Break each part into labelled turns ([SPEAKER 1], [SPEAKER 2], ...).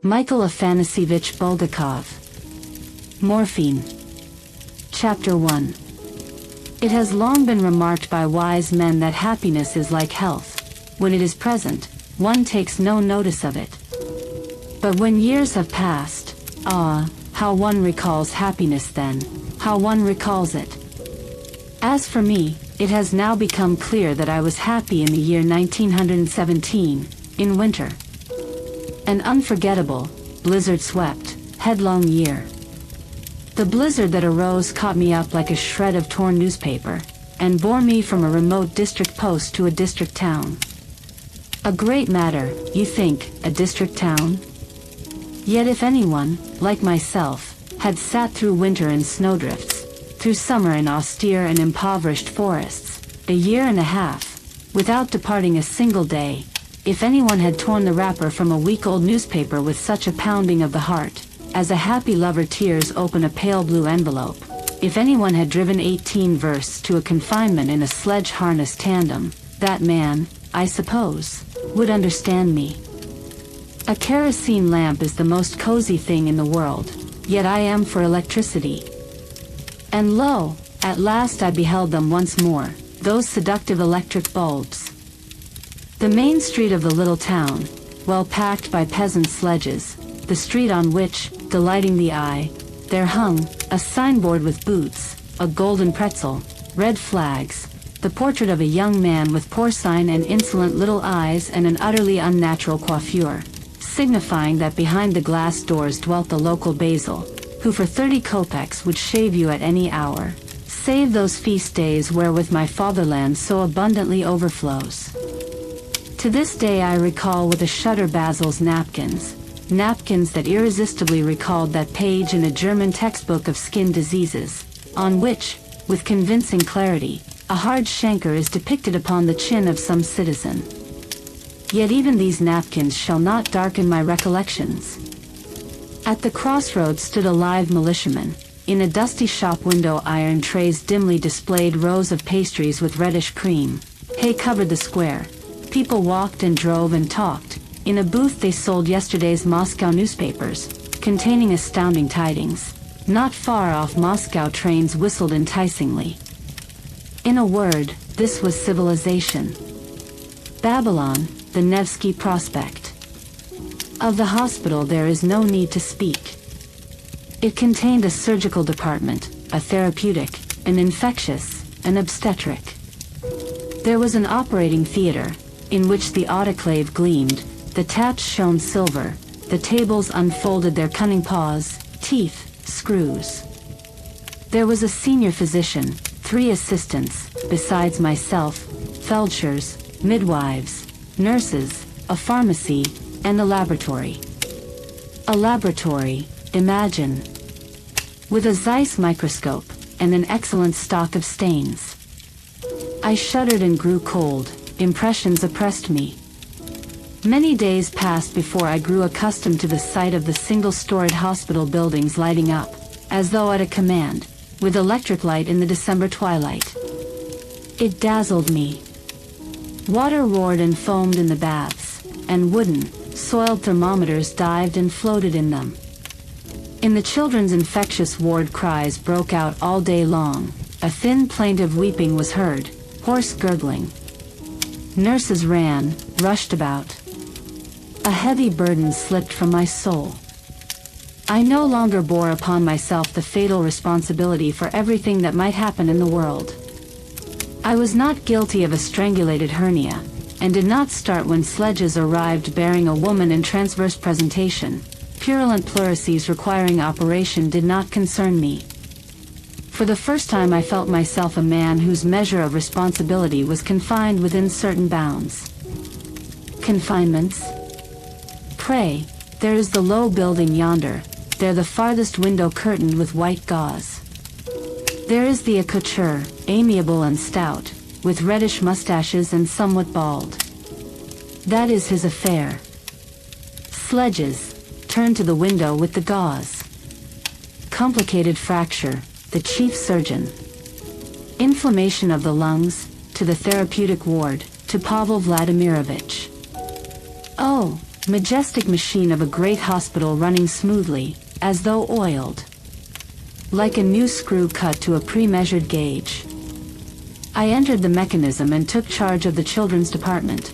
[SPEAKER 1] Mikhail Bulgakov. Morphine. Chapter 1. It has long been remarked by wise men that happiness is like health. When it is present, one takes no notice of it. But when years have passed, how one recalls happiness then, how one recalls it. As for me, it has now become clear that I was happy in the year 1917, in winter. An unforgettable, blizzard-swept, headlong year. The blizzard that arose caught me up like a shred of torn newspaper, and bore me from a remote district post to a district town. A great matter, you think, a district town? Yet if anyone, like myself, had sat through winter in snowdrifts, through summer in austere and impoverished forests, a year and a half, without departing a single day, if anyone had torn the wrapper from a week-old newspaper with such a pounding of the heart, as a happy lover tears open a pale blue envelope, if anyone had driven 18 versts to a confinement in a sledge-harness tandem, that man, I suppose, would understand me. A kerosene lamp is the most cozy thing in the world, yet I am for electricity. And lo, at last I beheld them once more, those seductive electric bulbs. The main street of the little town, well packed by peasant sledges, the street on which, delighting the eye, there hung a signboard with boots, a golden pretzel, red flags, the portrait of a young man with porcine and insolent little eyes and an utterly unnatural coiffure, signifying that behind the glass doors dwelt the local Basil, who for 30 kopecks would shave you at any hour, save those feast days wherewith my fatherland so abundantly overflows. To this day I recall with a shudder Basil's napkins that irresistibly recalled that page in a German textbook of skin diseases, on which, with convincing clarity, a hard chancre is depicted upon the chin of some citizen. Yet even these napkins shall not darken my recollections. At the crossroads stood a live militiaman. In a dusty shop window iron trays dimly displayed rows of pastries with reddish cream. Hay covered the square. People walked and drove and talked. In a booth they sold yesterday's Moscow newspapers, containing astounding tidings. Not far off Moscow trains whistled enticingly. In a word, this was civilization. Babylon, the Nevsky Prospect. Of the hospital there is no need to speak. It contained a surgical department, a therapeutic, an infectious, an obstetric. There was an operating theater, in which the autoclave gleamed, the taps shone silver, the tables unfolded their cunning paws, teeth, screws. There was a senior physician, 3 assistants, besides myself, feldshers, midwives, nurses, a pharmacy, and a laboratory. A laboratory, imagine. With a Zeiss microscope, and an excellent stock of stains. I shuddered and grew cold. Impressions oppressed me. Many days passed before I grew accustomed to the sight of the single-storied hospital buildings lighting up, as though at a command, with electric light in the December twilight. It dazzled me. Water roared and foamed in the baths, and wooden, soiled thermometers dived and floated in them. In the children's infectious ward cries broke out all day long. A thin plaintive weeping was heard, hoarse gurgling. Nurses ran, rushed about. A heavy burden slipped from my soul. I no longer bore upon myself the fatal responsibility for everything that might happen in the world. I was not guilty of a strangulated hernia, and did not start when sledges arrived bearing a woman in transverse presentation. Purulent pleurisy requiring operation did not concern me. For the first time I felt myself a man whose measure of responsibility was confined within certain bounds. Confinements? Pray, there is the low building yonder, there the farthest window curtained with white gauze. There is the accoucheur, amiable and stout, with reddish mustaches and somewhat bald. That is his affair. Sledges, turn to the window with the gauze. Complicated fracture, the chief surgeon. Inflammation of the lungs, to the therapeutic ward, to Pavel Vladimirovich. Oh, Majestic machine of a great hospital running smoothly, as though oiled. Like a new screw cut to a pre-measured gauge. I entered the mechanism and took charge of the children's department.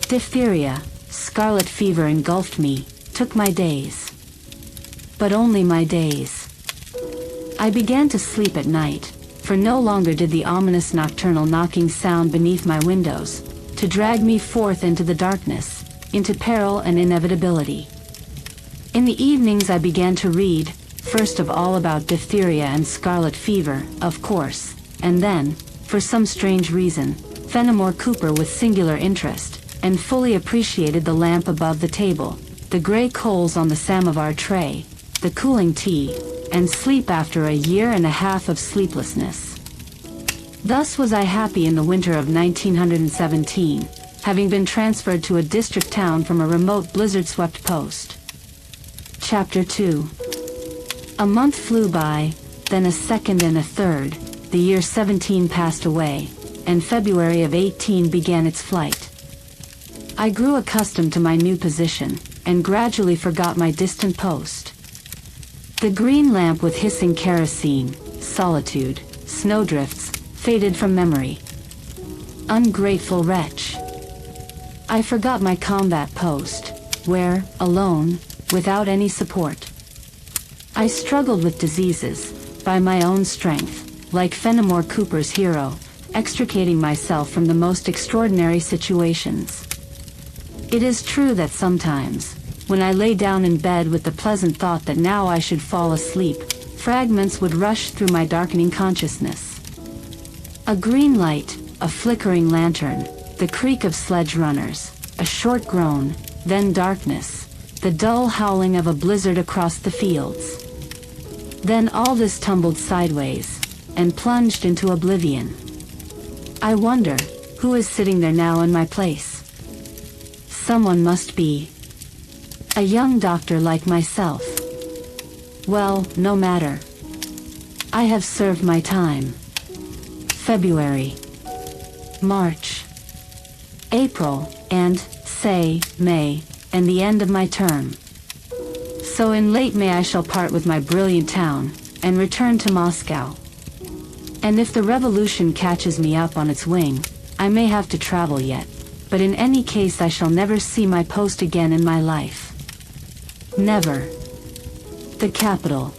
[SPEAKER 1] Diphtheria, scarlet fever engulfed me, took my days. But only my days. I began to sleep at night, for no longer did the ominous nocturnal knocking sound beneath my windows, to drag me forth into the darkness, into peril and inevitability. In the evenings I began to read, first of all about diphtheria and scarlet fever, of course, and then, for some strange reason, Fenimore Cooper with singular interest, and fully appreciated the lamp above the table, the gray coals on the samovar tray, the cooling tea, and sleep after a year and a half of sleeplessness. Thus was I happy in the winter of 1917, having been transferred to a district town from a remote blizzard-swept post. Chapter 2. A month flew by, then a second and a third, the year 17 passed away, and February of 18 began its flight. I grew accustomed to my new position, and gradually forgot my distant post. The green lamp with hissing kerosene, solitude, snowdrifts, faded from memory. Ungrateful wretch. I forgot my combat post, where, alone, without any support, I struggled with diseases, by my own strength, like Fenimore Cooper's hero, extricating myself from the most extraordinary situations. It is true that sometimes, when I lay down in bed with the pleasant thought that now I should fall asleep, fragments would rush through my darkening consciousness. A green light, a flickering lantern, the creak of sledge runners, a short groan, then darkness, the dull howling of a blizzard across the fields. Then all this tumbled sideways, and plunged into oblivion. I wonder, who is sitting there now in my place? Someone must be. A young doctor like myself. Well, no matter. I have served my time. February, March, April, and, say, May, and the end of my term. So in late May I shall part with my brilliant town, and return to Moscow. And if the revolution catches me up on its wing, I may have to travel yet, but in any case I shall never see my post again in my life. Never. The capital.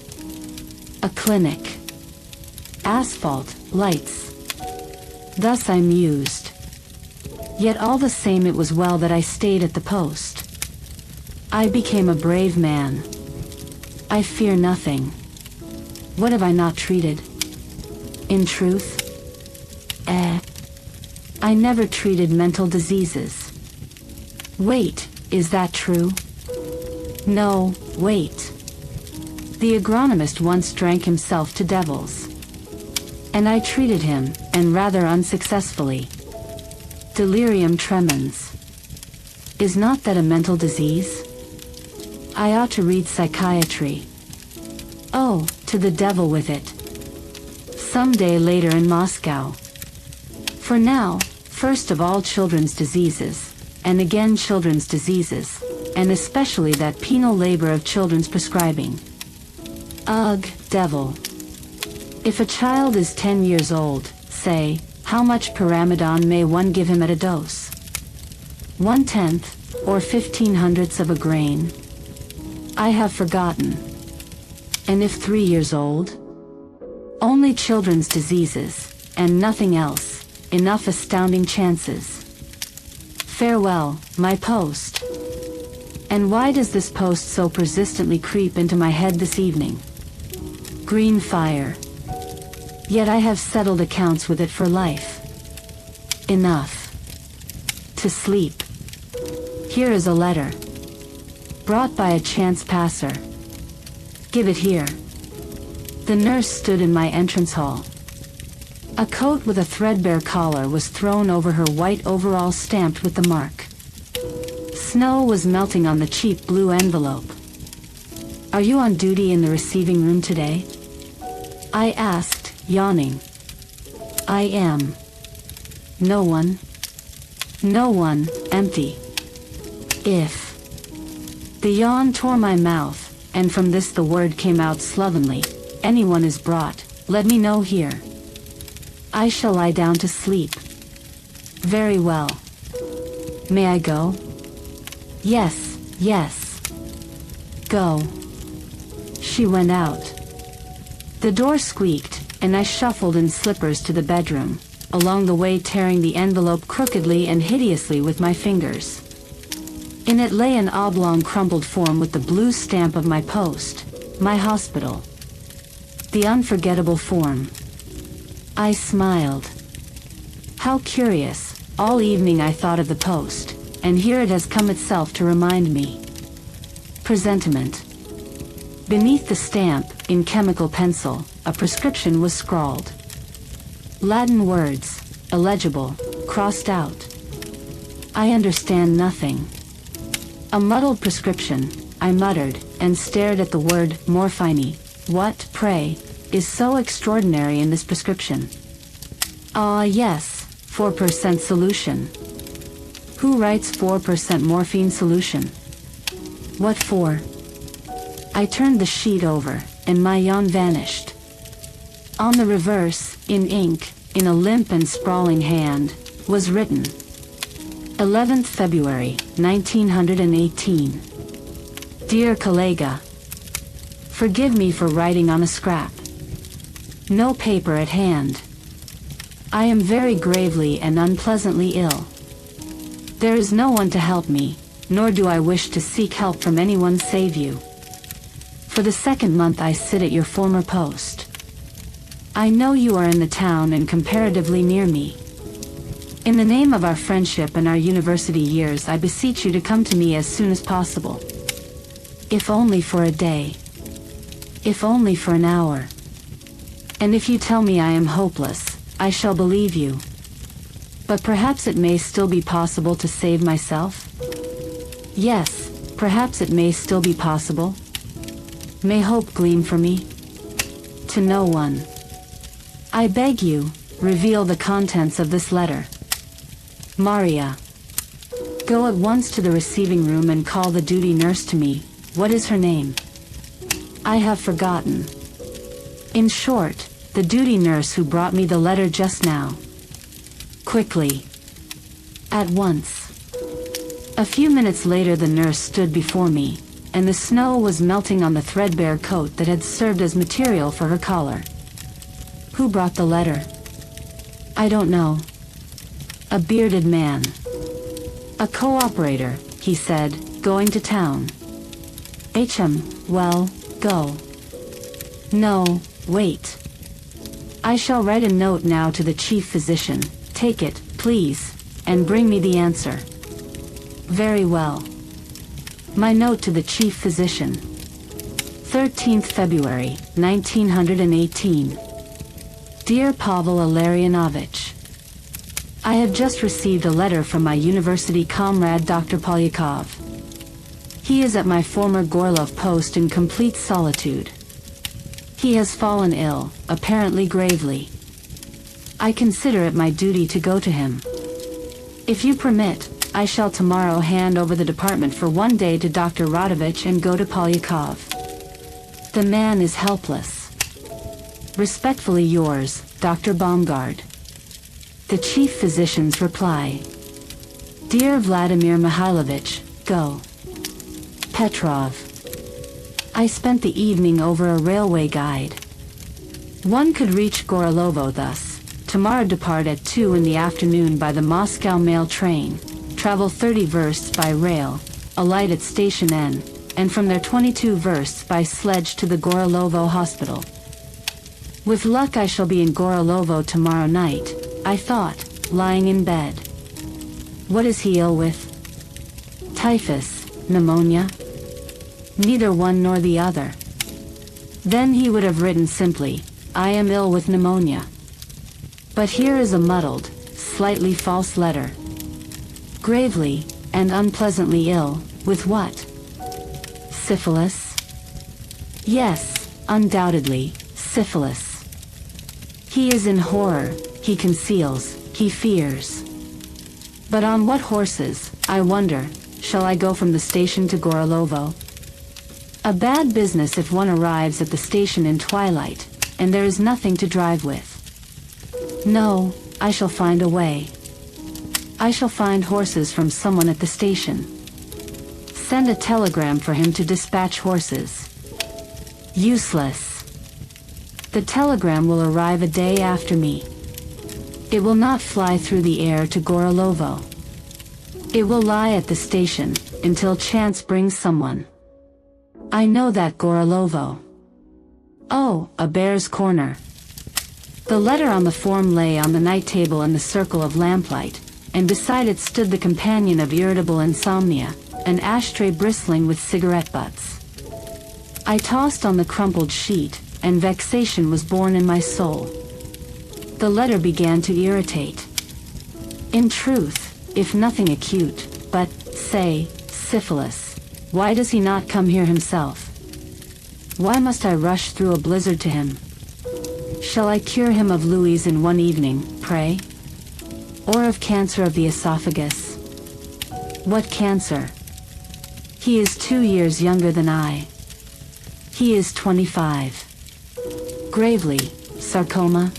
[SPEAKER 1] A clinic. Asphalt, lights. Thus I mused. Yet all the same it was well that I stayed at the post. I became a brave man. I fear nothing. What have I not treated? In truth? I never treated mental diseases. Wait, is that true? No, wait. The agronomist once drank himself to devils. And I treated him, and rather unsuccessfully. Delirium tremens. Is not that a mental disease? I ought to read psychiatry. Oh, to the devil with it. Some day later in Moscow. For now, first of all children's diseases, and again children's diseases, and especially that penal labor of children's prescribing. Ugh, devil. If a child is 10 years old, say, how much pyramidon may one give him at a dose? 1/10, or 15/100 of a grain? I have forgotten. And if 3 years old? Only children's diseases, and nothing else, enough astounding chances. Farewell, my post. And why does this post so persistently creep into my head this evening? Green fire. Yet I have settled accounts with it for life. Enough. To sleep. Here is a letter. Brought by a chance passer. Give it here. The nurse stood in my entrance hall. A coat with a threadbare collar was thrown over her white overall stamped with the mark. Snow was melting on the cheap blue envelope. Are you on duty in the receiving room today? I asked, yawning. I am. No one. No one, empty. If. The yawn tore my mouth, and from this the word came out slovenly. Anyone is brought, let me know here. I shall lie down to sleep. Very well. May I go? Yes, yes. Go. She went out. The door squeaked, and I shuffled in slippers to the bedroom, along the way tearing the envelope crookedly and hideously with my fingers. In it lay an oblong crumpled form with the blue stamp of my post, my hospital. The unforgettable form. I smiled. How curious, all evening I thought of the post, and here it has come itself to remind me. Presentiment. Beneath the stamp, in chemical pencil, a prescription was scrawled. Latin words, illegible, crossed out. I understand nothing. A muddled prescription, I muttered, and stared at the word, morphine. What, pray, is so extraordinary in this prescription? Ah yes, 4% solution. Who writes 4% morphine solution? What for? I turned the sheet over, and my yawn vanished. On the reverse, in ink, in a limp and sprawling hand, was written, 11th February, 1918. Dear Collega, forgive me for writing on a scrap. No paper at hand. I am very gravely and unpleasantly ill. There is no one to help me, nor do I wish to seek help from anyone save you. For the second month I sit at your former post. I know you are in the town and comparatively near me. In the name of our friendship and our university years, I beseech you to come to me as soon as possible. If only for a day. If only for an hour. And if you tell me I am hopeless, I shall believe you. But perhaps it may still be possible to save myself? Yes, perhaps it may still be possible. May hope gleam for me? To no one. I beg you, reveal the contents of this letter. Maria. Go at once to the receiving room and call the duty nurse to me. What is her name? I have forgotten. In short, the duty nurse who brought me the letter just now. Quickly. At once. A few minutes later the nurse stood before me, and the snow was melting on the threadbare coat that had served as material for her collar. Who brought the letter? I don't know. A bearded man. A cooperator, he said, going to town. Well, go. No, wait. I shall write a note now to the chief physician. Take it, please, and bring me the answer. Very well. My note to the chief physician. 13th February, 1918. Dear Pavel Illarionovich, I have just received a letter from my university comrade Dr. Polyakov. He is at my former Gorlov post in complete solitude. He has fallen ill, apparently gravely. I consider it my duty to go to him. If you permit, I shall tomorrow hand over the department for one day to Dr. Radovich and go to Polyakov. The man is helpless. Respectfully yours, Dr. Bomgard. The chief physician's reply. Dear Vladimir Mihailovich, go. Petrov. I spent the evening over a railway guide. One could reach Gorilovo thus. Tomorrow depart at 2 in the afternoon by the Moscow mail train, travel 30 versts by rail, alight at Station N, and from there 22 versts by sledge to the Gorilovo hospital. With luck I shall be in Gorilovo tomorrow night, I thought, lying in bed. What is he ill with? Typhus, pneumonia? Neither one nor the other. Then he would have written simply, I am ill with pneumonia. But here is a muddled, slightly false letter. Gravely, and unpleasantly ill, with what? Syphilis? Yes, undoubtedly, syphilis. He is in horror, he conceals, he fears. But on what horses, I wonder, Shall I go from the station to Gorolovo? A bad business if one arrives at the station in twilight, and there is nothing to drive with. No, I shall find a way. I shall find horses from someone at the station. Send a telegram for him to dispatch horses. Useless. The telegram will arrive a day after me. It will not fly through the air to Gorolovo. It will lie at the station, until chance brings someone. I know that Gorolovo. Oh, a bear's corner. The letter on the form lay on the night table in the circle of lamplight, and beside it stood the companion of irritable insomnia, an ashtray bristling with cigarette butts. I tossed on the crumpled sheet, and vexation was born in my soul. The letter began to irritate. In truth, if nothing acute, but, say, syphilis, why does he not come here himself? Why must I rush through a blizzard to him? Shall I cure him of Louise in one evening, pray? Or of cancer of the esophagus? What cancer? He is 2 years younger than I. He is 25. Gravely, sarcoma?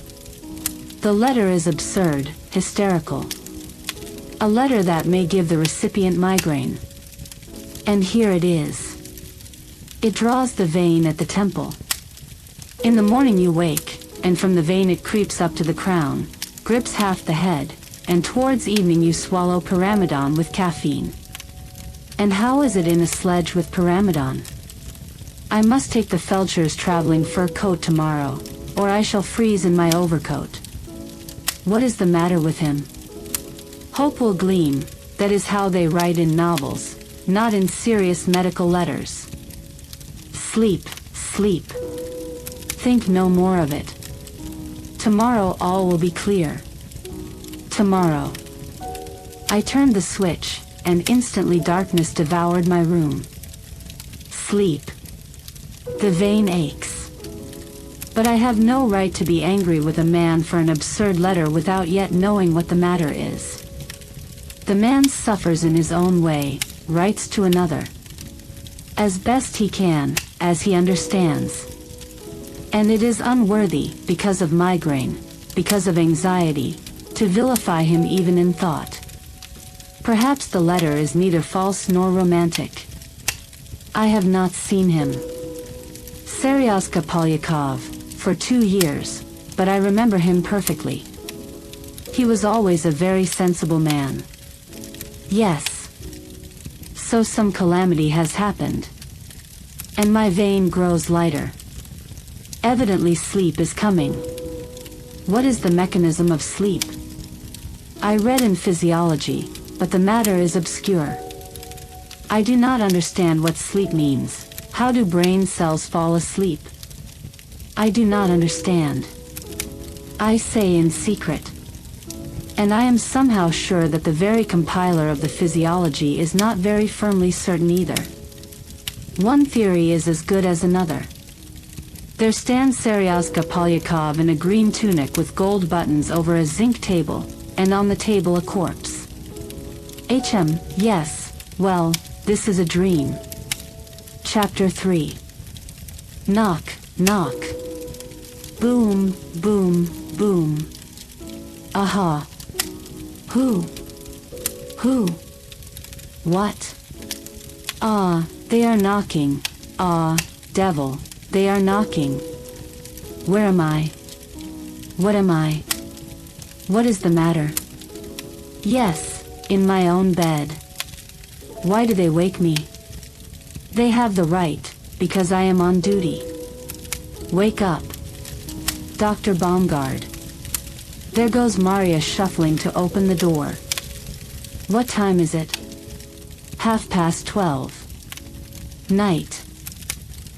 [SPEAKER 1] The letter is absurd, hysterical. A letter that may give the recipient migraine. And here it is. It draws the vein at the temple. In the morning you wake, and from the vein it creeps up to the crown, grips half the head, and towards evening you swallow pyramidon with caffeine. And how is it in a sledge with pyramidon? I must take the Felcher's traveling fur coat tomorrow, or I shall freeze in my overcoat. What is the matter with him? Hope will gleam, that is how they write in novels, not in serious medical letters. Sleep, sleep. Think no more of it. Tomorrow all will be clear. Tomorrow. I turned the switch, and instantly darkness devoured my room. Sleep. The vein aches. But I have no right to be angry with a man for an absurd letter without yet knowing what the matter is. The man suffers in his own way, writes to another. As best he can, as he understands. And it is unworthy, because of migraine, because of anxiety, to vilify him even in thought. Perhaps the letter is neither false nor romantic. I have not seen him. Seryozka Polyakov, for 2 years, but I remember him perfectly. He was always a very sensible man. Yes. So some calamity has happened. And my vein grows lighter. Evidently sleep is coming. What is the mechanism of sleep? I read in physiology, but the matter is obscure. I do not understand what sleep means. How do brain cells fall asleep? I do not understand. I say in secret. And I am somehow sure that the very compiler of the physiology is not very firmly certain either. One theory is as good as another. There stands Seryozka Polyakov in a green tunic with gold buttons over a zinc table, and on the table a corpse. Yes, well, this is a dream. Chapter 3. Knock, knock. Boom, boom, boom. Aha. Who? Who? What? Ah, they are knocking. Ah, devil, they are knocking. Where am I? What am I? What is the matter? Yes, in my own bed. Why do they wake me? They have the right, because I am on duty. Wake up. Dr. Bomgard. There goes Maria shuffling to open the door. What time is it? 12:30. Night.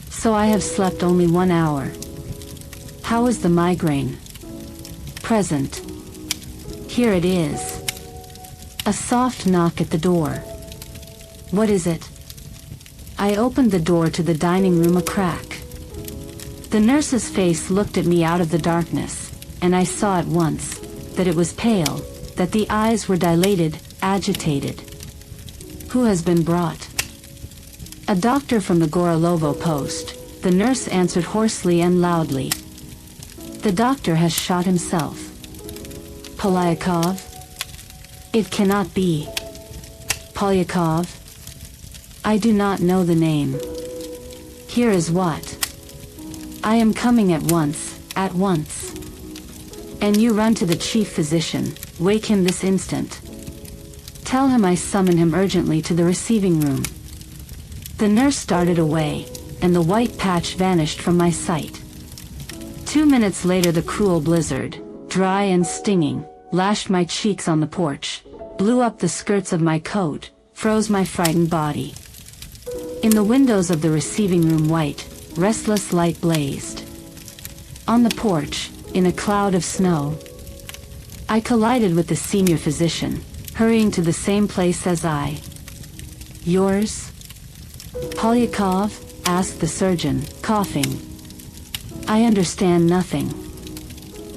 [SPEAKER 1] So I have slept only 1 hour. How is the migraine? Present. Here it is. A soft knock at the door. What is it? I opened the door to the dining room a crack. The nurse's face looked at me out of the darkness, and I saw at once that it was pale, that the eyes were dilated, agitated. Who has been brought? A doctor from the Gorilovo post, the nurse answered hoarsely and loudly. The doctor has shot himself. Polyakov? It cannot be. Polyakov? I do not know the name. Here is what. I am coming at once, at once. And you run to the chief physician, wake him this instant. Tell him I summon him urgently to the receiving room. The nurse started away, and the white patch vanished from my sight. 2 minutes later the cruel blizzard, dry and stinging, lashed my cheeks on the porch, blew up the skirts of my coat, froze my frightened body. In the windows of the receiving room white, restless light blazed. On the porch, in a cloud of snow, I collided with the senior physician, hurrying to the same place as I. Yours? Polyakov? Asked the surgeon, coughing. I understand nothing.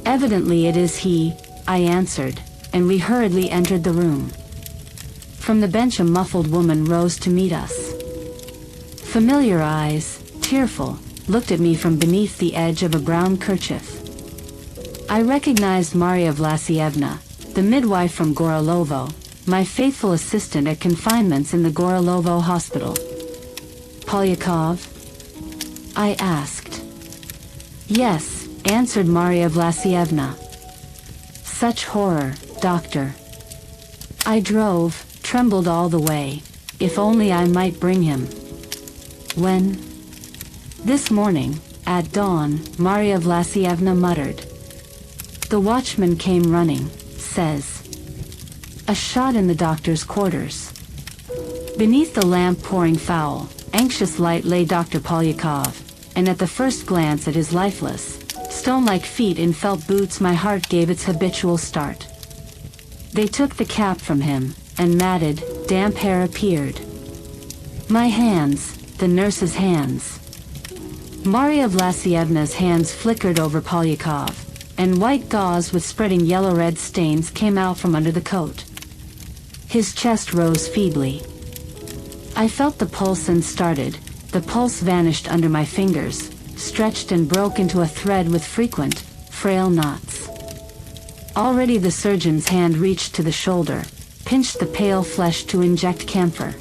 [SPEAKER 1] Evidently it is he, I answered, and we hurriedly entered the room. From the bench a muffled woman rose to meet us. Familiar eyes, tearful, looked at me from beneath the edge of a brown kerchief. I recognized Maria Vlasievna, the midwife from Gorilovo, my faithful assistant at confinements in the Gorilovo hospital. Polyakov? I asked. Yes, answered Maria Vlasievna. Such horror, doctor. I drove, trembled all the way. If only I might bring him. When? This morning, at dawn, Maria Vlasievna muttered. The watchman came running, says. A shot in the doctor's quarters. Beneath the lamp pouring foul, anxious light lay Dr. Polyakov, and at the first glance at his lifeless, stone-like feet in felt boots my heart gave its habitual start. They took the cap from him, and matted, damp hair appeared. My hands, the nurse's hands. Maria Vlasievna's hands flickered over Polyakov, and white gauze with spreading yellow-red stains came out from under the coat. His chest rose feebly. I felt the pulse and started. The pulse vanished under my fingers, stretched and broke into a thread with frequent, frail knots. Already the surgeon's hand reached to the shoulder, pinched the pale flesh to inject camphor.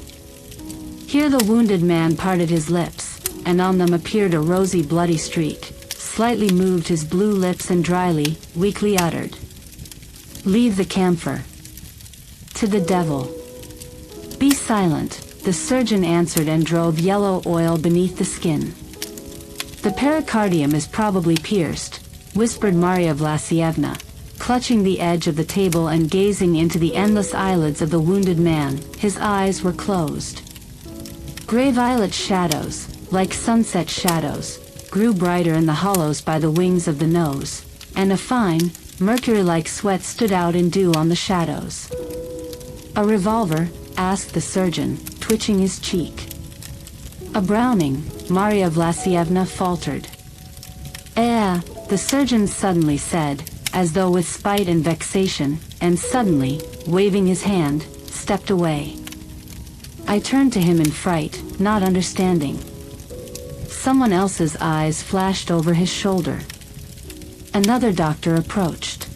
[SPEAKER 1] Here the wounded man parted his lips, and on them appeared a rosy bloody streak, slightly moved his blue lips and dryly, weakly uttered. Leave the camphor. To the devil. Be silent, the surgeon answered and drove yellow oil beneath the skin. The pericardium is probably pierced, whispered Maria Vlasievna, clutching the edge of the table and gazing into the endless eyelids of the wounded man. His eyes were closed. Gray-violet shadows, like sunset shadows, grew brighter in the hollows by the wings of the nose, and a fine, mercury-like sweat stood out in dew on the shadows. A revolver? Asked the surgeon, twitching his cheek. A Browning, Maria Vlasievna faltered. The surgeon suddenly said, as though with spite and vexation, and suddenly, waving his hand, stepped away. I turned to him in fright, not understanding. Someone else's eyes flashed over his shoulder. Another doctor approached.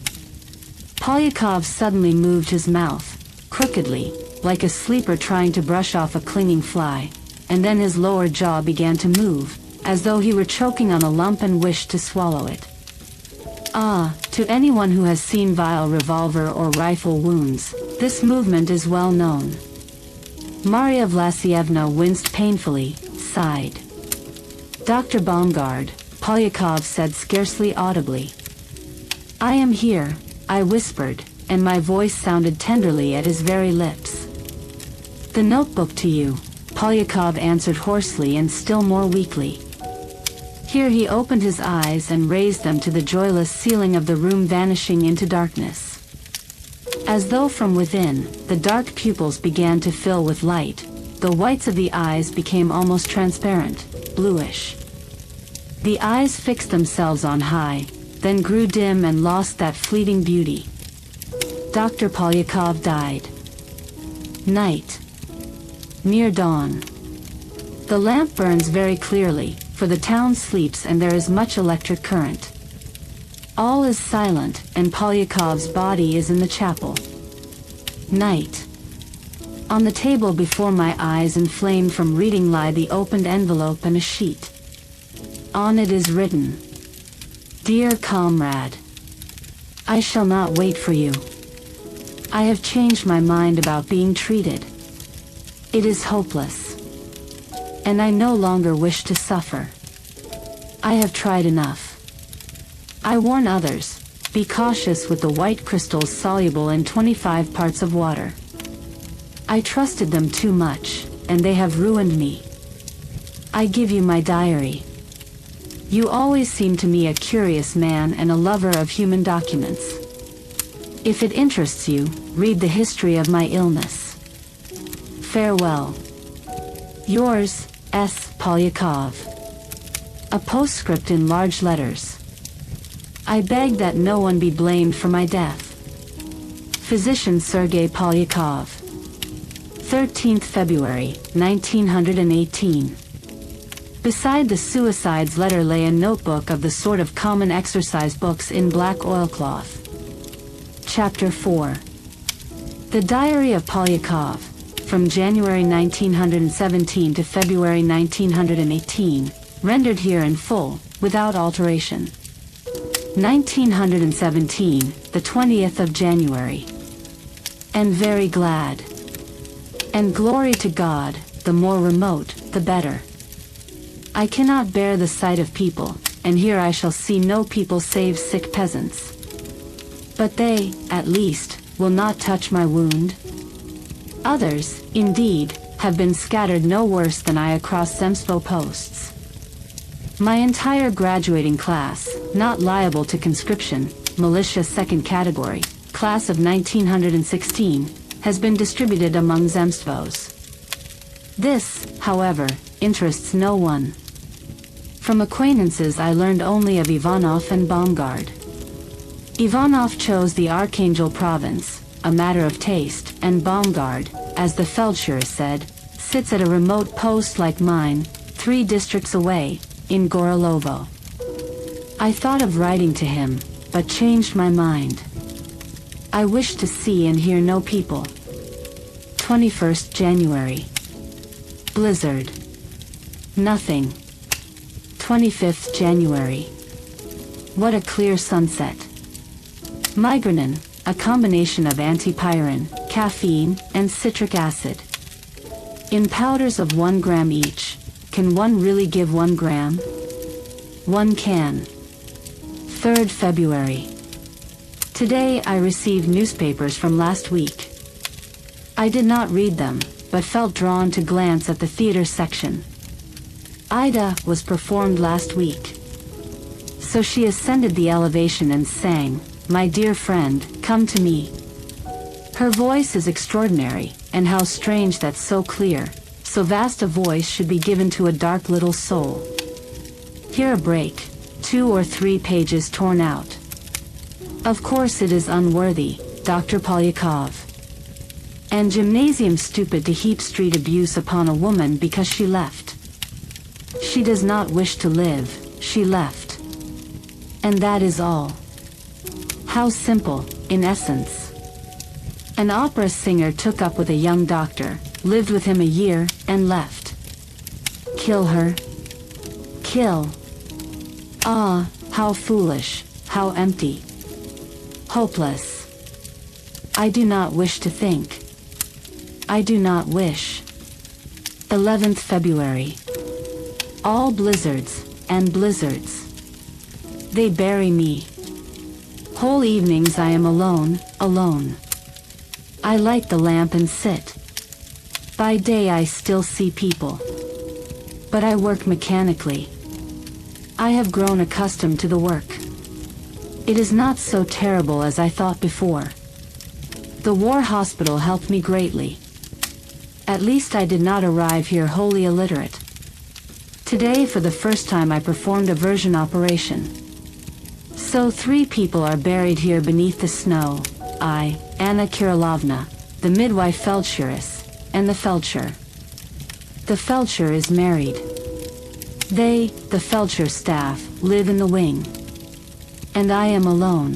[SPEAKER 1] Polyakov suddenly moved his mouth, crookedly, like a sleeper trying to brush off a clinging fly, and then his lower jaw began to move, as though he were choking on a lump and wished to swallow it. To anyone who has seen vile revolver or rifle wounds, this movement is well known. Maria Vlasievna winced painfully, sighed. Dr. Bomgard, Polyakov said scarcely audibly. I am here, I whispered, and my voice sounded tenderly at his very lips. The notebook to you, Polyakov answered hoarsely and still more weakly. Here he opened his eyes and raised them to the joyless ceiling of the room, vanishing into darkness. As though from within, the dark pupils began to fill with light. The whites of the eyes became almost transparent, bluish. The eyes fixed themselves on high, then grew dim and lost that fleeting beauty. Dr. Polyakov died. Night. Near dawn. The lamp burns very clearly, for the town sleeps and there is much electric current. All is silent, and Polyakov's body is in the chapel. Night. On the table before my eyes, inflamed from reading, lie the opened envelope and a sheet. On it is written, "Dear comrade, I shall not wait for you. I have changed my mind about being treated. It is hopeless. And I no longer wish to suffer. I have tried enough. I warn others, be cautious with the white crystals soluble in 25 parts of water. I trusted them too much, and they have ruined me. I give you my diary. You always seemed to me a curious man and a lover of human documents. If it interests you, read the history of my illness. Farewell. Yours, S. Polyakov." A postscript in large letters. I beg that no one be blamed for my death. Physician Sergei Polyakov. 13th February, 1918. Beside the suicide's letter lay a notebook of the sort of common exercise books in black oilcloth. Chapter 4. The Diary of Polyakov, from January 1917 to February 1918, rendered here in full, without alteration. 1917, the 20th of January. And very glad. And glory to God, the more remote, the better. I cannot bear the sight of people, and here I shall see no people save sick peasants. But they, at least, will not touch my wound. Others, indeed, have been scattered no worse than I across Zemstvo posts. My entire graduating class, not liable to conscription, militia second category, class of 1916, has been distributed among Zemstvos. This, however, interests no one. From acquaintances I learned only of Ivanov and Bomgard. Ivanov chose the Archangel province, a matter of taste, and Bomgard, as the Feldshur said, sits at a remote post like mine, 3 districts away, in Gorilovo. I thought of writing to him, but changed my mind. I wish to see and hear no people. 21st January. Blizzard. Nothing. 25th January. What a clear sunset. Migraine, a combination of antipyrin, caffeine, and citric acid. In powders of 1 gram each. Can one really give 1 gram? One can. 3rd February. Today I received newspapers from last week. I did not read them, but felt drawn to glance at the theater section. Ida was performed last week. So she ascended the elevation and sang, "My dear friend, come to me." Her voice is extraordinary, and how strange that so clear, so vast a voice should be given to a dark little soul. Here a break, 2 or 3 pages torn out. Of course it is unworthy, Dr. Polyakov. And gymnasium stupid to heap street abuse upon a woman because she left. She does not wish to live, she left. And that is all. How simple, in essence. An opera singer took up with a young doctor, lived with him a year, and left. Kill her? Kill. Ah, how foolish, how empty. Hopeless. I do not wish to think. I do not wish. 11th February. All blizzards, and blizzards. They bury me. Whole evenings I am alone, alone. I light the lamp and sit. By day I still see people. But I work mechanically. I have grown accustomed to the work. It is not so terrible as I thought before. The war hospital helped me greatly. At least I did not arrive here wholly illiterate. Today for the first time I performed a version operation. So 3 people are buried here beneath the snow, I, Anna Kirilovna, the midwife Feldshurist, and the Feldshur. The feldsher is married. They, the feldsher staff, live in the wing. And I am alone.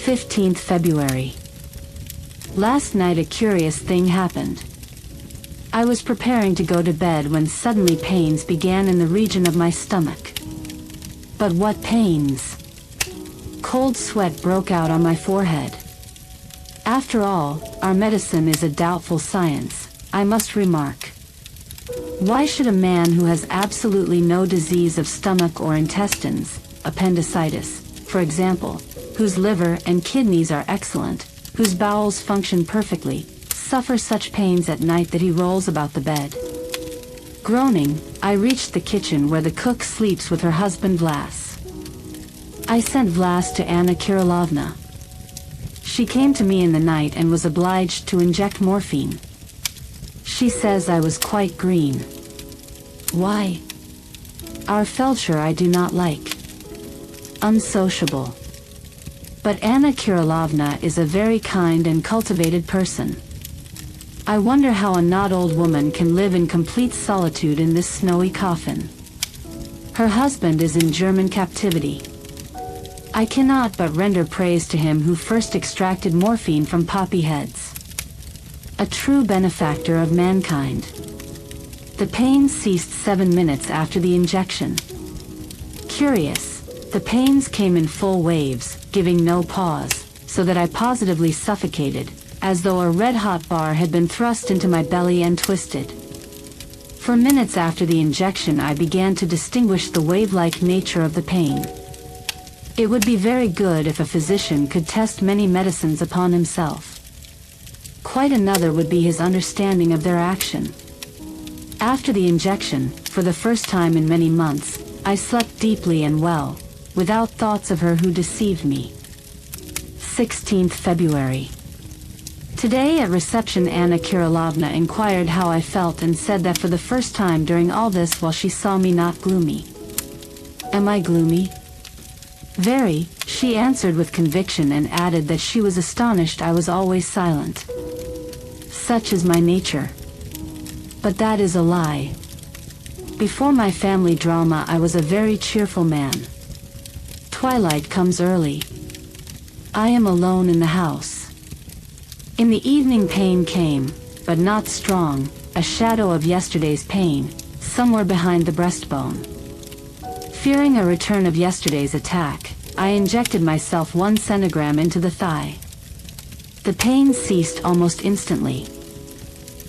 [SPEAKER 1] 15th February. Last night a curious thing happened. I was preparing to go to bed when suddenly pains began in the region of my stomach. But what pains? Cold sweat broke out on my forehead. After all, our medicine is a doubtful science, I must remark. Why should a man who has absolutely no disease of stomach or intestines, appendicitis, for example, whose liver and kidneys are excellent, whose bowels function perfectly, suffer such pains at night that he rolls about the bed? Groaning, I reached the kitchen where the cook sleeps with her husband Vlas. I sent Vlas to Anna Kirillovna. She came to me in the night and was obliged to inject morphine. She says I was quite green. Why? Our feldsher I do not like. Unsociable. But Anna Kirillovna is a very kind and cultivated person. I wonder how a not old woman can live in complete solitude in this snowy coffin. Her husband is in German captivity. I cannot but render praise to him who first extracted morphine from poppy heads. A true benefactor of mankind. The pain ceased 7 minutes after the injection. Curious, the pains came in full waves, giving no pause, so that I positively suffocated, as though a red-hot bar had been thrust into my belly and twisted. For minutes after the injection I began to distinguish the wave-like nature of the pain. It would be very good if a physician could test many medicines upon himself. Quite another would be his understanding of their action. After the injection, for the first time in many months, I slept deeply and well, without thoughts of her who deceived me. 16th February. Today at reception Anna Kirillovna inquired how I felt and said that for the first time during all this while she saw me not gloomy. Am I gloomy? Very, she answered with conviction and added that she was astonished I was always silent. Such is my nature. But that is a lie. Before my family drama I was a very cheerful man. Twilight comes early. I am alone in the house. In the evening pain came, but not strong, a shadow of yesterday's pain, somewhere behind the breastbone. Fearing a return of yesterday's attack, I injected myself 1 centigram into the thigh. The pain ceased almost instantly.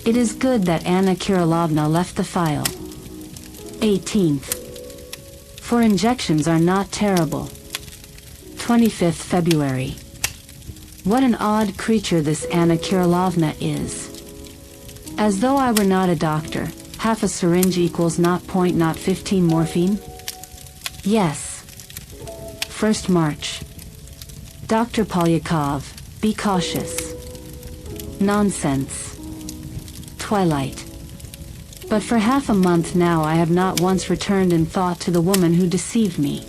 [SPEAKER 1] It is good that Anna Kirillovna left the file. 18th. For injections are not terrible. 25th February. What an odd creature this Anna Kirillovna is. As though I were not a doctor, half a syringe equals 0.015 morphine? Yes. 1st March. Dr. Polyakov, be cautious. Nonsense. Twilight. But for half a month now I have not once returned in thought to the woman who deceived me.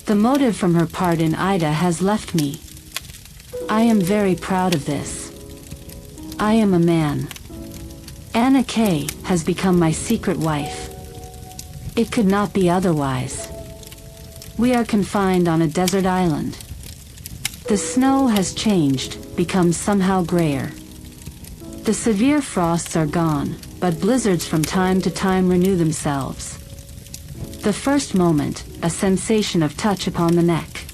[SPEAKER 1] The motive from her part in Ida has left me. I am very proud of this. I am a man. Anna K. has become my secret wife. It could not be otherwise. We are confined on a desert island. The snow has changed, become somehow grayer. The severe frosts are gone, but blizzards from time to time renew themselves. The first moment, a sensation of touch upon the neck.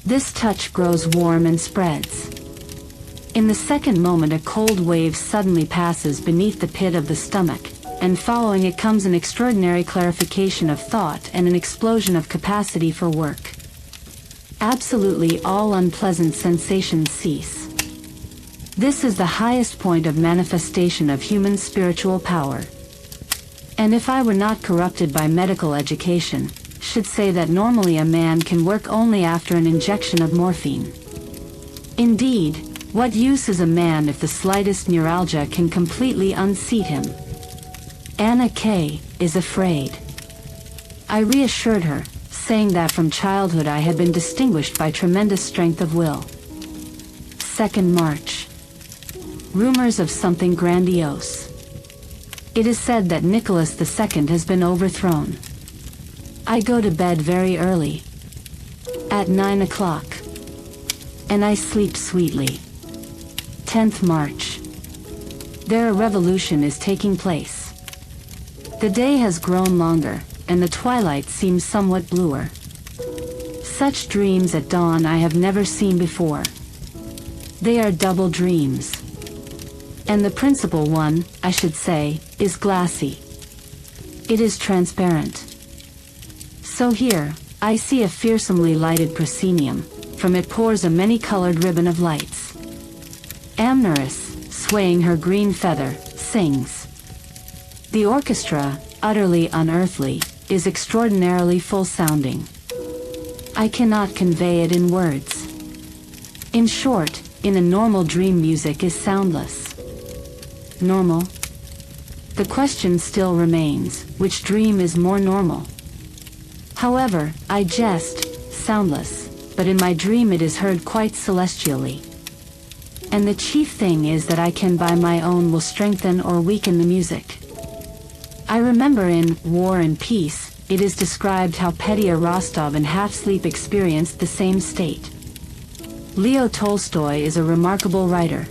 [SPEAKER 1] This touch grows warm and spreads. In the second moment a cold wave suddenly passes beneath the pit of the stomach, and following it comes an extraordinary clarification of thought and an explosion of capacity for work. Absolutely all unpleasant sensations cease. This is the highest point of manifestation of human spiritual power. And if I were not corrupted by medical education, should say that normally a man can work only after an injection of morphine. Indeed, what use is a man if the slightest neuralgia can completely unseat him? Anna K. is afraid. I reassured her, saying that from childhood I had been distinguished by tremendous strength of will. 2nd March. Rumors of something grandiose. It is said that Nicholas II has been overthrown. I go to bed very early. At 9 o'clock. And I sleep sweetly. 10th March. There a revolution is taking place. The day has grown longer, and the twilight seems somewhat bluer. Such dreams at dawn I have never seen before. They are double dreams. And the principal one, I should say, is glassy. It is transparent. So here, I see a fearsomely lighted proscenium. From it pours a many-colored ribbon of lights. Amneris, swaying her green feather, sings. The orchestra, utterly unearthly, is extraordinarily full-sounding. I cannot convey it in words. In short, in a normal dream music is soundless. Normal? The question still remains, which dream is more normal? However, I jest, soundless, but in my dream it is heard quite celestially. And the chief thing is that I can by my own will strengthen or weaken the music. I remember in War and Peace, it is described how Petya Rostov in Half Sleep experienced the same state. Leo Tolstoy is a remarkable writer.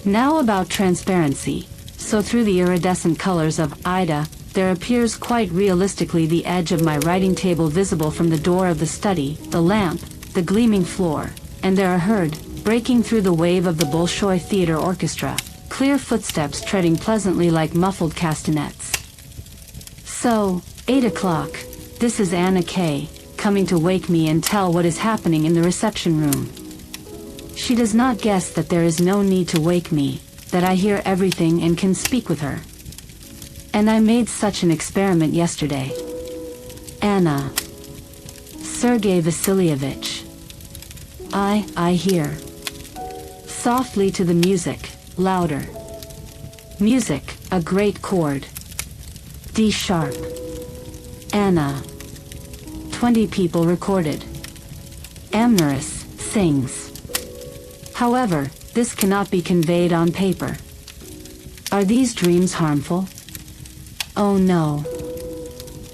[SPEAKER 1] Now about transparency, so through the iridescent colors of Ida, there appears quite realistically the edge of my writing table visible from the door of the study, the lamp, the gleaming floor, and there are heard, breaking through the wave of the Bolshoi Theater Orchestra, clear footsteps treading pleasantly like muffled castanets. So, 8 o'clock, this is Anna K., coming to wake me and tell what is happening in the reception room. She does not guess that there is no need to wake me, that I hear everything and can speak with her. And I made such an experiment yesterday. Anna. Sergei Vasilyevich. I hear. Softly to the music, louder. Music, a great chord. D sharp. Anna. 20 people recorded. Amneris, sings. However, this cannot be conveyed on paper. Are these dreams harmful? Oh no.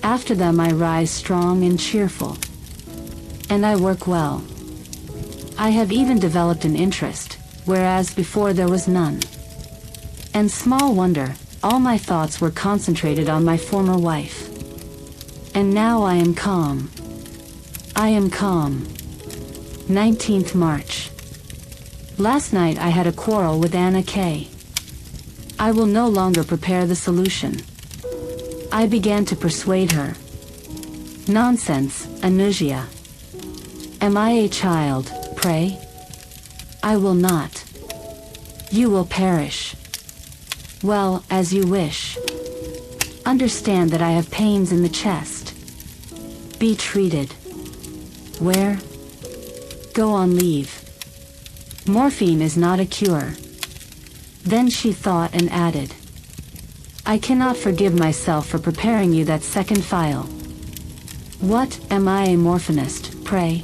[SPEAKER 1] After them I rise strong and cheerful. And I work well. I have even developed an interest, whereas before there was none. And small wonder, all my thoughts were concentrated on my former wife. And now I am calm. I am calm. 19th March. Last night I had a quarrel with Anna K. I will no longer prepare the solution. I began to persuade her. Nonsense, Anusia. Am I a child, pray? I will not. You will perish. Well, as you wish. Understand that I have pains in the chest. Be treated. Where? Go on leave. Morphine is not a cure. Then she thought and added. I cannot forgive myself for preparing you that second file. What, am I a morphinist, pray?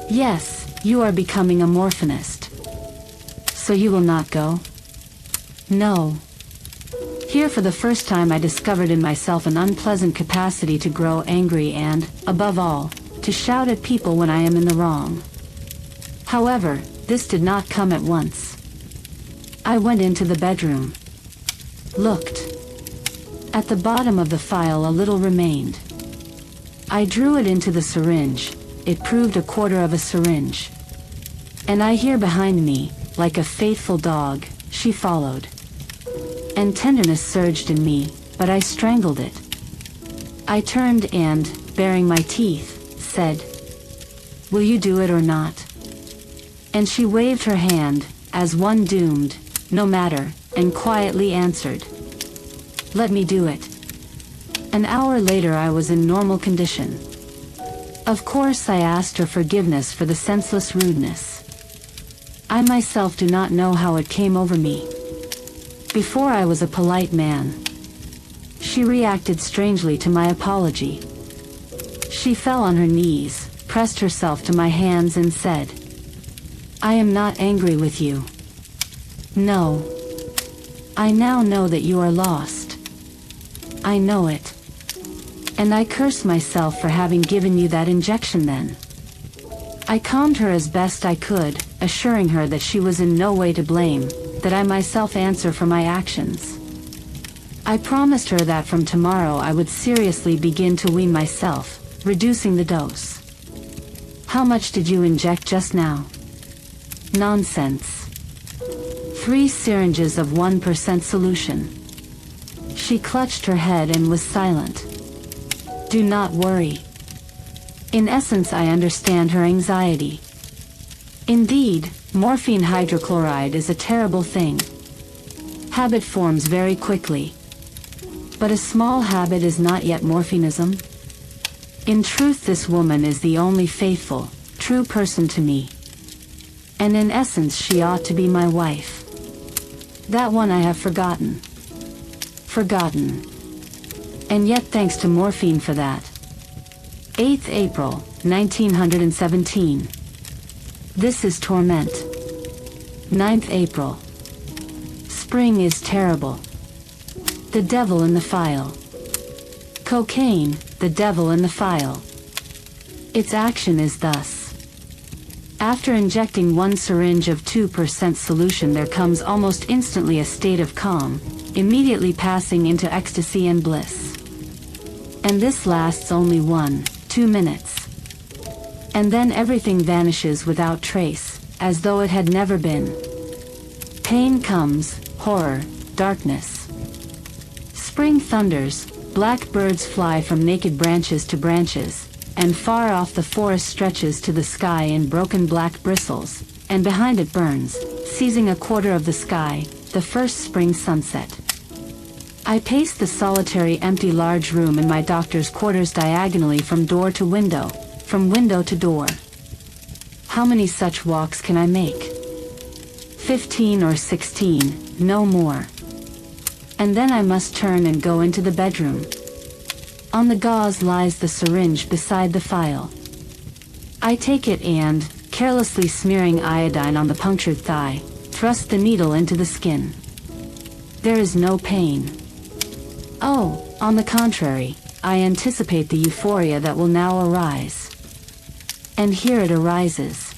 [SPEAKER 1] Yes, you are becoming a morphinist. So you will not go? No. Here for the first time I discovered in myself an unpleasant capacity to grow angry and, above all, to shout at people when I am in the wrong. However, this did not come at once. I went into the bedroom. Looked. At the bottom of the file a little remained. I drew it into the syringe. It proved a quarter of a syringe. And I hear behind me, like a faithful dog, she followed. And tenderness surged in me, but I strangled it. I turned and, baring my teeth, said, "Will you do it or not?" And she waved her hand, as one doomed, no matter, and quietly answered, "Let me do it." An hour later I was in normal condition. Of course I asked her forgiveness for the senseless rudeness. I myself do not know how it came over me. Before I was a polite man. She reacted strangely to my apology. She fell on her knees, pressed herself to my hands and said, "I am not angry with you. No. I now know that you are lost. I know it. And I curse myself for having given you that injection then. I calmed her as best I could, assuring her that she was in no way to blame, that I myself answer for my actions. I promised her that from tomorrow I would seriously begin to wean myself, reducing the dose. How much did you inject just now? Nonsense. 3 syringes of 1% solution. She clutched her head and was silent. Do not worry. In essence, I understand her anxiety. Indeed, morphine hydrochloride is a terrible thing. Habit forms very quickly. But a small habit is not yet morphinism. In truth, this woman is the only faithful, true person to me. And in essence, she ought to be my wife. That one I have forgotten. Forgotten. And yet thanks to morphine for that. 8th April, 1917. This is torment. 9th April. Spring is terrible. The devil in the file. Cocaine, the devil in the file. Its action is thus. After injecting 1 syringe of 2% solution, there comes almost instantly a state of calm, immediately passing into ecstasy and bliss. And this lasts only 1-2 minutes. And then everything vanishes without trace, as though it had never been. Pain comes, horror, darkness. Spring thunders, black birds fly from naked branches to branches, and far off the forest stretches to the sky in broken black bristles, and behind it burns, seizing a quarter of the sky, the first spring sunset. I pace the solitary empty large room in my doctor's quarters diagonally from door to window, from window to door. How many such walks can I make? 15 or 16, no more. And then I must turn and go into the bedroom. On the gauze lies the syringe beside the file. I take it and, carelessly smearing iodine on the punctured thigh, thrust the needle into the skin. There is no pain. Oh, on the contrary, I anticipate the euphoria that will now arise. And here it arises.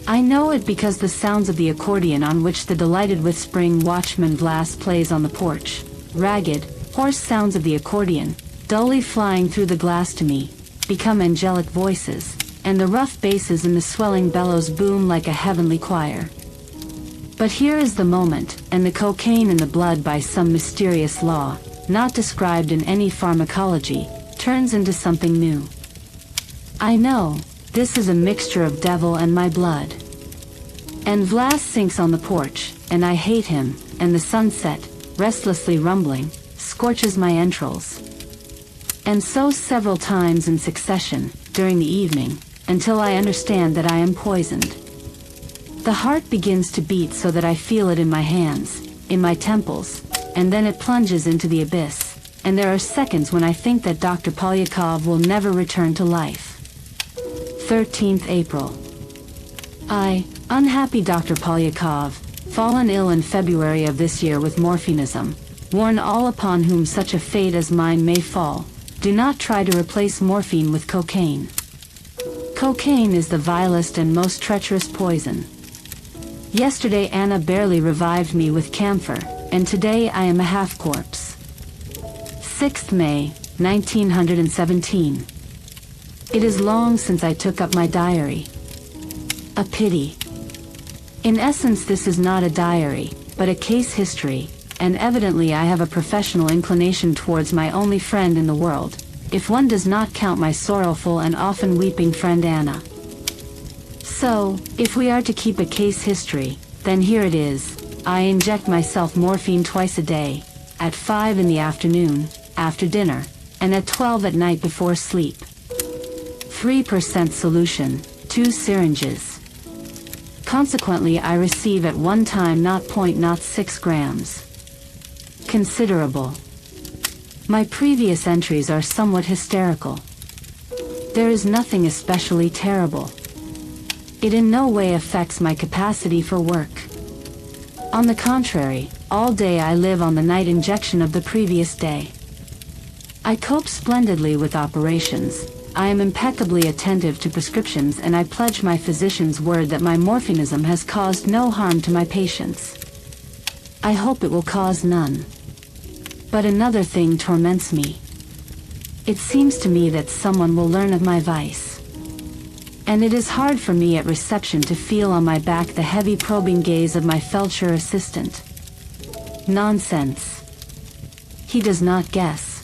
[SPEAKER 1] I know it because the sounds of the accordion on which the delighted with spring watchman Vlas plays on the porch, ragged, hoarse sounds of the accordion, dully flying through the glass to me, become angelic voices, and the rough basses in the swelling bellows boom like a heavenly choir. But here is the moment, and the cocaine in the blood by some mysterious law, not described in any pharmacology, turns into something new. I know, this is a mixture of devil and my blood. And Vlas sinks on the porch, and I hate him, and the sunset, restlessly rumbling, scorches my entrails. And so several times in succession, during the evening, until I understand that I am poisoned. The heart begins to beat so that I feel it in my hands, in my temples, and then it plunges into the abyss, and there are seconds when I think that Dr. Polyakov will never return to life. 13th April. I, unhappy Dr. Polyakov, fallen ill in February of this year with morphinism, warn all upon whom such a fate as mine may fall, do not try to replace morphine with cocaine. Cocaine is the vilest and most treacherous poison. Yesterday Anna barely revived me with camphor, and today I am a half-corpse. 6th May, 1917. It is long since I took up my diary. A pity. In essence, this is not a diary, but a case history, and evidently I have a professional inclination towards my only friend in the world, if one does not count my sorrowful and often weeping friend Anna. So, if we are to keep a case history, then here it is. I inject myself morphine twice a day, at 5 in the afternoon, after dinner, and at 12 at night before sleep. 3% solution, 2 syringes. Consequently, I receive at one time 0.06 grams. Considerable. My previous entries are somewhat hysterical. There is nothing especially terrible. It in no way affects my capacity for work. On the contrary, all day I live on the night injection of the previous day. I cope splendidly with operations. I am impeccably attentive to prescriptions, and I pledge my physician's word that my morphinism has caused no harm to my patients. I hope it will cause none. But another thing torments me. It seems to me that someone will learn of my vice. And it is hard for me at reception to feel on my back the heavy probing gaze of my feldsher assistant. Nonsense. He does not guess.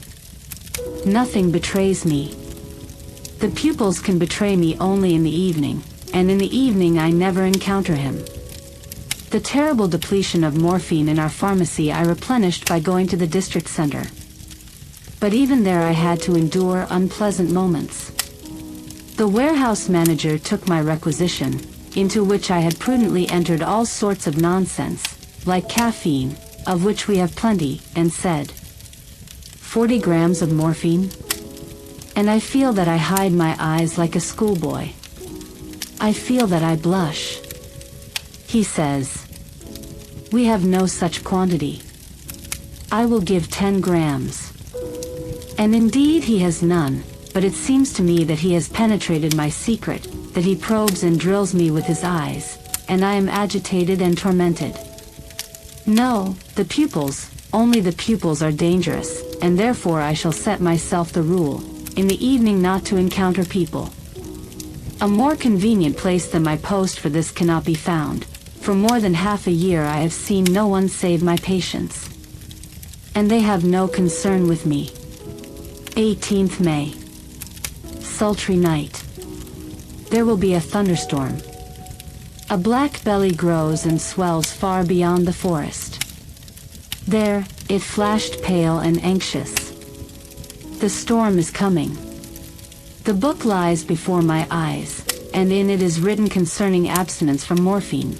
[SPEAKER 1] Nothing betrays me. The pupils can betray me only in the evening, and in the evening I never encounter him. The terrible depletion of morphine in our pharmacy I replenished by going to the district center. But even there I had to endure unpleasant moments. The warehouse manager took my requisition, into which I had prudently entered all sorts of nonsense, like caffeine, of which we have plenty, and said, 40 grams of morphine? And I feel that I hide my eyes like a schoolboy. I feel that I blush. He says, we have no such quantity. I will give 10 grams. And indeed he has none, but it seems to me that he has penetrated my secret, that he probes and drills me with his eyes, and I am agitated and tormented. No, the pupils, only the pupils are dangerous, and therefore I shall set myself the rule, in the evening not to encounter people. A more convenient place than my post for this cannot be found. For more than half a year I have seen no one save my patients. And they have no concern with me. 18th May. Sultry night. There will be a thunderstorm. A black belly grows and swells far beyond the forest. There, it flashed pale and anxious. The storm is coming. The book lies before my eyes, and in it is written concerning abstinence from morphine.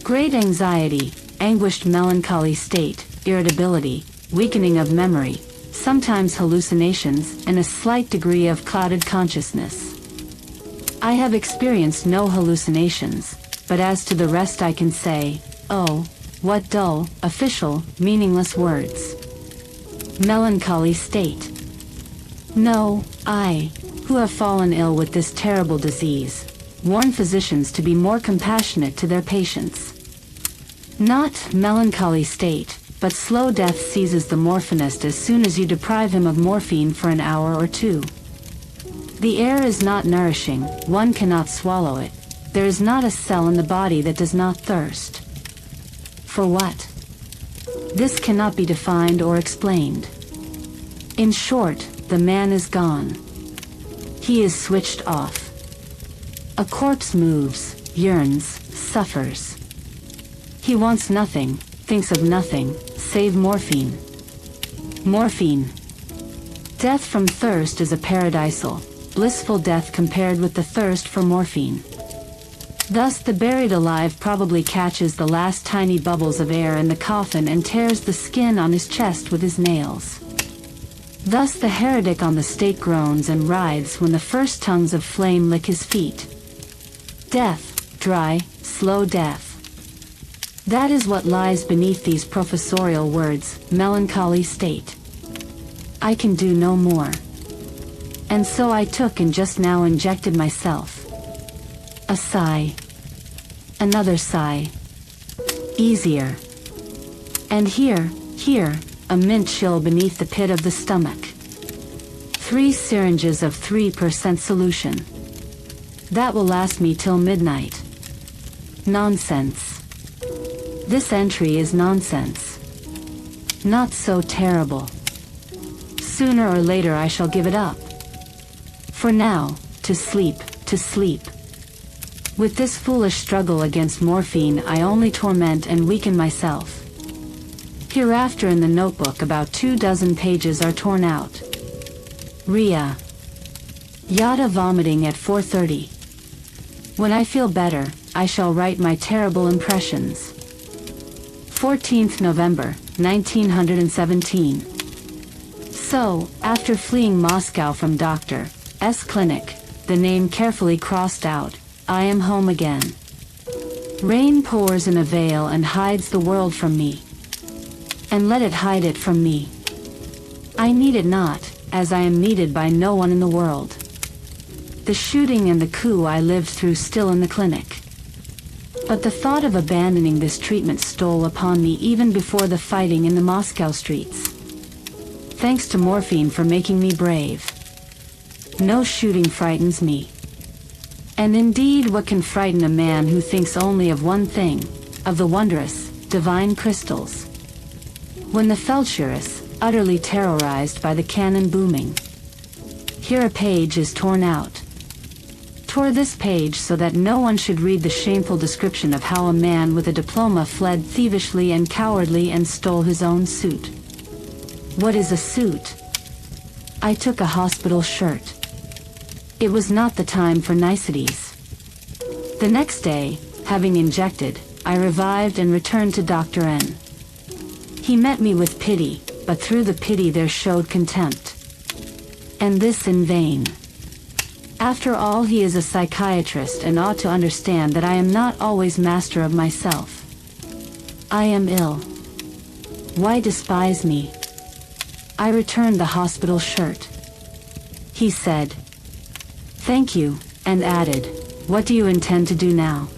[SPEAKER 1] Great anxiety, anguished melancholy state, irritability, weakening of memory, sometimes hallucinations, and a slight degree of clouded consciousness. I have experienced no hallucinations, but as to the rest I can say, oh, what dull, official, meaningless words. Melancholy state. No, I, who have fallen ill with this terrible disease, warn physicians to be more compassionate to their patients. Not melancholy state, but slow death seizes the morphinist as soon as you deprive him of morphine for an hour or two. The air is not nourishing, one cannot swallow it. There is not a cell in the body that does not thirst. For what? This cannot be defined or explained. In short, the man is gone. He is switched off. A corpse moves, yearns, suffers. He wants nothing, thinks of nothing, save morphine. Morphine. Death from thirst is a paradisal, blissful death compared with the thirst for morphine. Thus the buried alive probably catches the last tiny bubbles of air in the coffin and tears the skin on his chest with his nails. Thus the heretic on the stake groans and writhes when the first tongues of flame lick his feet. Death, dry, slow death. That is what lies beneath these professorial words, melancholy state. I can do no more. And so I took and just now injected myself. A sigh. Another sigh. Easier. And here, a mint chill beneath the pit of the stomach. 3 syringes of 3% solution. That will last me till midnight. Nonsense. This entry is nonsense. Not so terrible. Sooner or later I shall give it up. For now, to sleep, to sleep. With this foolish struggle against morphine I only torment and weaken myself. Hereafter in the notebook about 24 pages are torn out. Ria. Yada vomiting at 4:30. When I feel better, I shall write my terrible impressions. 14th November, 1917. So, after fleeing Moscow from Dr. S. clinic, the name carefully crossed out, I am home again. Rain pours in a veil and hides the world from me. And let it hide it from me. I need it not, as I am needed by no one in the world. The shooting and the coup I lived through still in the clinic. But the thought of abandoning this treatment stole upon me even before the fighting in the Moscow streets. Thanks to morphine for making me brave. No shooting frightens me. And indeed, what can frighten a man who thinks only of one thing, of the wondrous, divine crystals? When the Feldschirus, utterly terrorized by the cannon booming. Here a page is torn out. Tore this page so that no one should read the shameful description of how a man with a diploma fled thievishly and cowardly and stole his own suit. What is a suit? I took a hospital shirt. It was not the time for niceties. The next day, having injected, I revived and returned to Dr. N. He met me with pity, but through the pity there showed contempt. And this in vain. After all, he is a psychiatrist and ought to understand that I am not always master of myself. I am ill. Why despise me? I returned the hospital shirt. He said, "Thank you," and added, "What do you intend to do now?"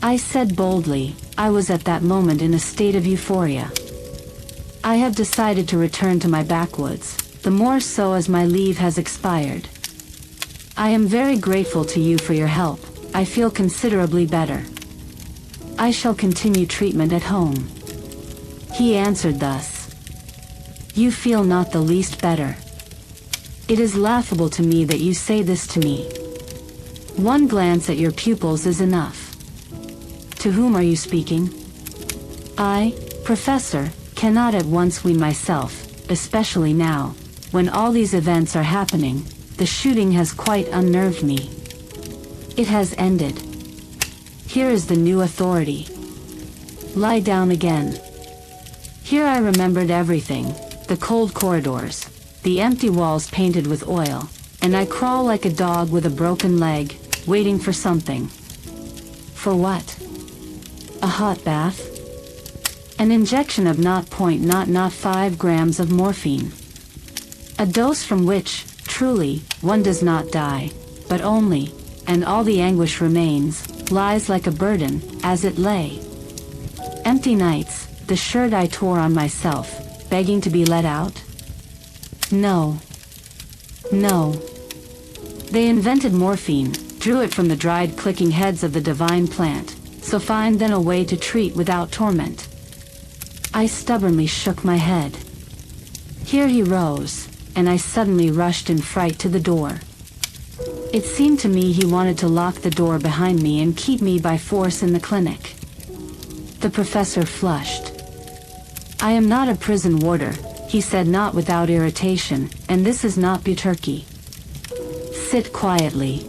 [SPEAKER 1] I said boldly, I was at that moment in a state of euphoria. I have decided to return to my backwoods, the more so as my leave has expired. I am very grateful to you for your help. I feel considerably better. I shall continue treatment at home. He answered thus. You feel not the least better. It is laughable to me that you say this to me. One glance at your pupils is enough. To whom are you speaking? I, Professor, cannot at once wean myself, especially now, when all these events are happening. The shooting has quite unnerved me. It has ended. Here is the new authority. Lie down again. Here I remembered everything, the cold corridors, the empty walls painted with oil, and I crawl like a dog with a broken leg, waiting for something. For what? A hot bath? An injection of 0.05 grams of morphine. A dose from which, truly, one does not die, but only, and all the anguish remains, lies like a burden, as it lay. Empty nights, the shirt I tore on myself, begging to be let out? No. No. They invented morphine, drew it from the dried clicking heads of the divine plant, so find then a way to treat without torment. I stubbornly shook my head. Here he rose, and I suddenly rushed in fright to the door. It seemed to me he wanted to lock the door behind me and keep me by force in the clinic. The professor flushed. I am not a prison warder, he said, not without irritation, and this is not Buturkey. Sit quietly.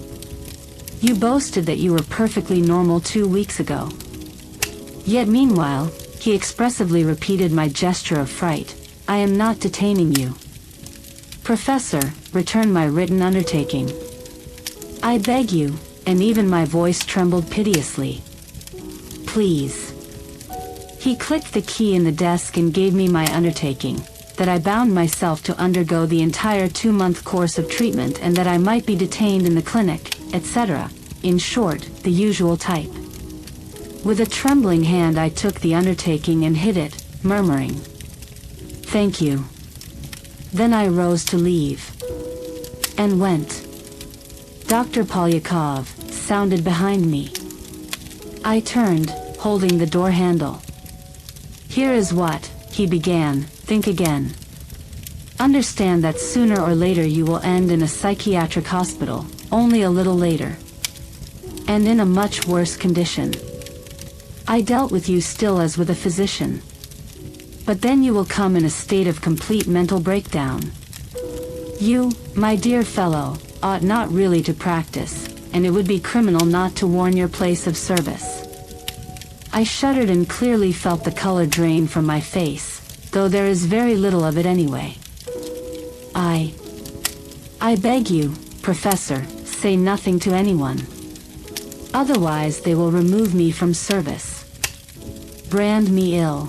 [SPEAKER 1] You boasted that you were perfectly normal 2 weeks ago. Yet meanwhile, he expressively repeated my gesture of fright, I am not detaining you. Professor, return my written undertaking. I beg you, and even my voice trembled piteously. Please. He clicked the key in the desk and gave me my undertaking, that I bound myself to undergo the entire 2-month course of treatment and that I might be detained in the clinic, etc., in short, the usual type. With a trembling hand I took the undertaking and hid it, murmuring, "Thank you." Then I rose to leave. And went. Dr. Polyakov sounded behind me. I turned, holding the door handle. Here is what, he began, think again. Understand that sooner or later you will end in a psychiatric hospital, only a little later. And in a much worse condition. I dealt with you still as with a physician. But then you will come in a state of complete mental breakdown. You, my dear fellow, ought not really to practice, and it would be criminal not to warn your place of service. I shuddered and clearly felt the color drain from my face, though there is very little of it anyway. I beg you, Professor, say nothing to anyone. Otherwise they will remove me from service. Brand me ill.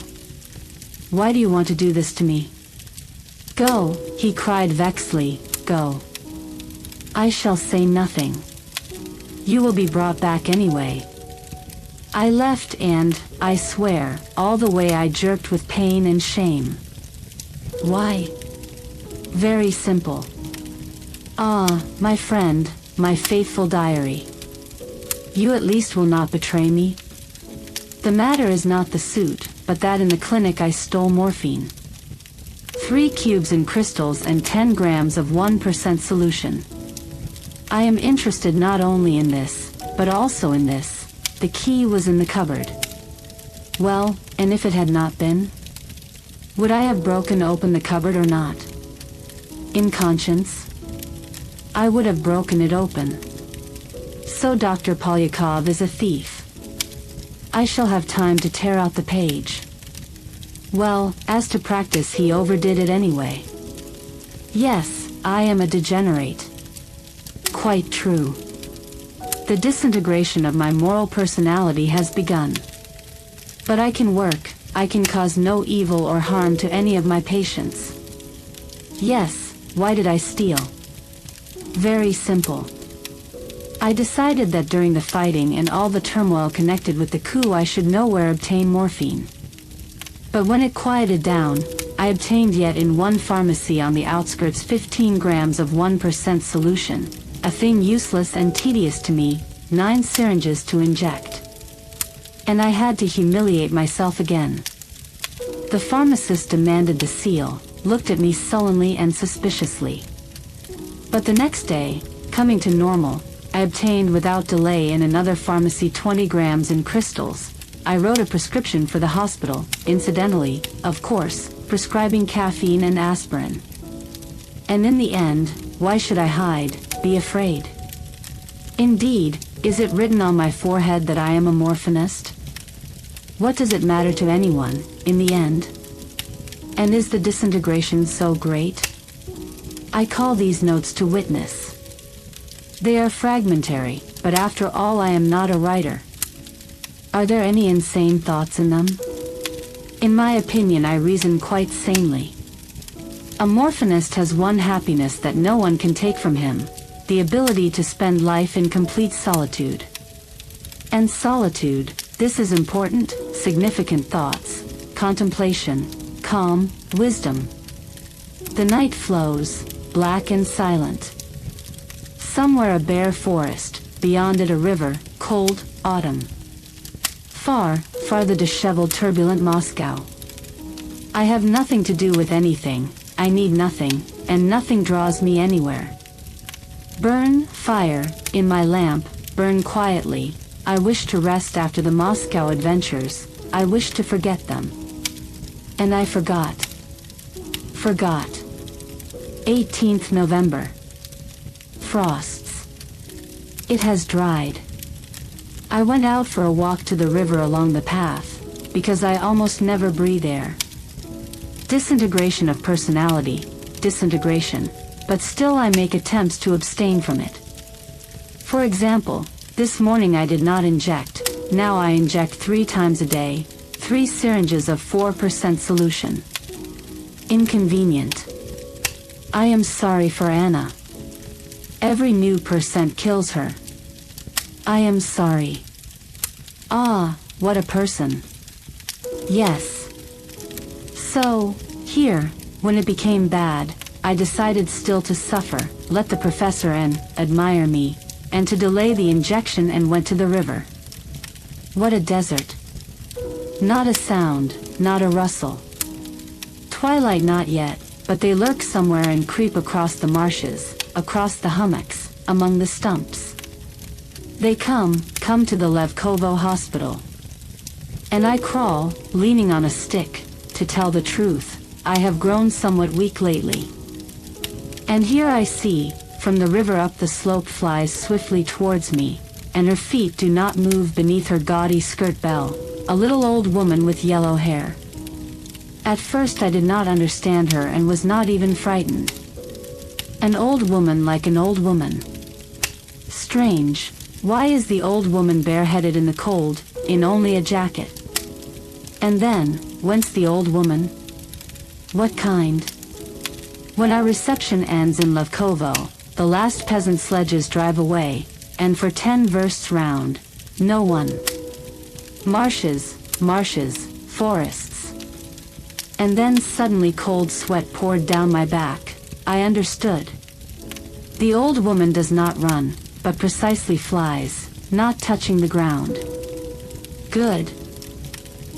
[SPEAKER 1] Why do you want to do this to me? Go, he cried vexedly, go. I shall say nothing. You will be brought back anyway. I left and, I swear, all the way I jerked with pain and shame. Why? Very simple. Ah, my friend, my faithful diary. You at least will not betray me? The matter is not the suit, but that in the clinic I stole morphine. 3 cubes in crystals and 10 grams of 1% solution. I am interested not only in this, but also in this. The key was in the cupboard. Well, and if it had not been? Would I have broken open the cupboard or not? In conscience? I would have broken it open. So Dr. Polyakov is a thief. I shall have time to tear out the page. Well, as to practice, he overdid it anyway. Yes, I am a degenerate. Quite true. The disintegration of my moral personality has begun. But I can work, I can cause no evil or harm to any of my patients. Yes, why did I steal? Very simple. I decided that during the fighting and all the turmoil connected with the coup I should know where to obtain morphine. But when it quieted down, I obtained yet in one pharmacy on the outskirts 15 grams of 1% solution, a thing useless and tedious to me, 9 syringes to inject. And I had to humiliate myself again. The pharmacist demanded the seal, looked at me sullenly and suspiciously. But the next day, coming to normal, I obtained without delay in another pharmacy 20 grams in crystals. I wrote a prescription for the hospital, incidentally, of course, prescribing caffeine and aspirin. And in the end, why should I hide, be afraid? Indeed, is it written on my forehead that I am a morphinist? What does it matter to anyone, in the end? And is the disintegration so great? I call these notes to witness. They are fragmentary, but after all I am not a writer. Are there any insane thoughts in them? In my opinion, I reason quite sanely. A morphinist has one happiness that no one can take from him, the ability to spend life in complete solitude. And solitude, this is important, significant thoughts, contemplation, calm, wisdom. The night flows, black and silent. Somewhere a bare forest, beyond it a river, cold, autumn. Far, far the disheveled turbulent Moscow. I have nothing to do with anything, I need nothing, and nothing draws me anywhere. Burn, fire, in my lamp, burn quietly. I wish to rest after the Moscow adventures, I wish to forget them. And I forgot. Forgot. 18th November. Frosts. It has dried. I went out for a walk to the river along the path, because I almost never breathe air. Disintegration of personality, disintegration, but still I make attempts to abstain from it. For example, this morning I did not inject, now I inject 3 times a day, 3 syringes of 4% solution. Inconvenient. I am sorry for Anna. Every new percent kills her. I am sorry. Ah, what a person. Yes. So, here, when it became bad, I decided still to suffer, let the professor and admire me, and to delay the injection and went to the river. What a desert. Not a sound, not a rustle. Twilight not yet, but they lurk somewhere and creep across the marshes, across the hummocks, among the stumps. They come to the Levkovo hospital. And I crawl, leaning on a stick. To tell the truth, I have grown somewhat weak lately. And here I see, from the river up the slope flies swiftly towards me, and her feet do not move beneath her gaudy skirt bell, a little old woman with yellow hair. At first I did not understand her and was not even frightened. An old woman like an old woman. Strange, Why is the old woman bareheaded in the cold, in only a jacket? And then, whence the old woman? What kind? When our reception ends in Levkovo, the last peasant sledges drive away, and for 10 versts round, no one. Marshes, marshes, forests. And then suddenly cold sweat poured down my back. I understood. The old woman does not run, but precisely flies, not touching the ground. Good.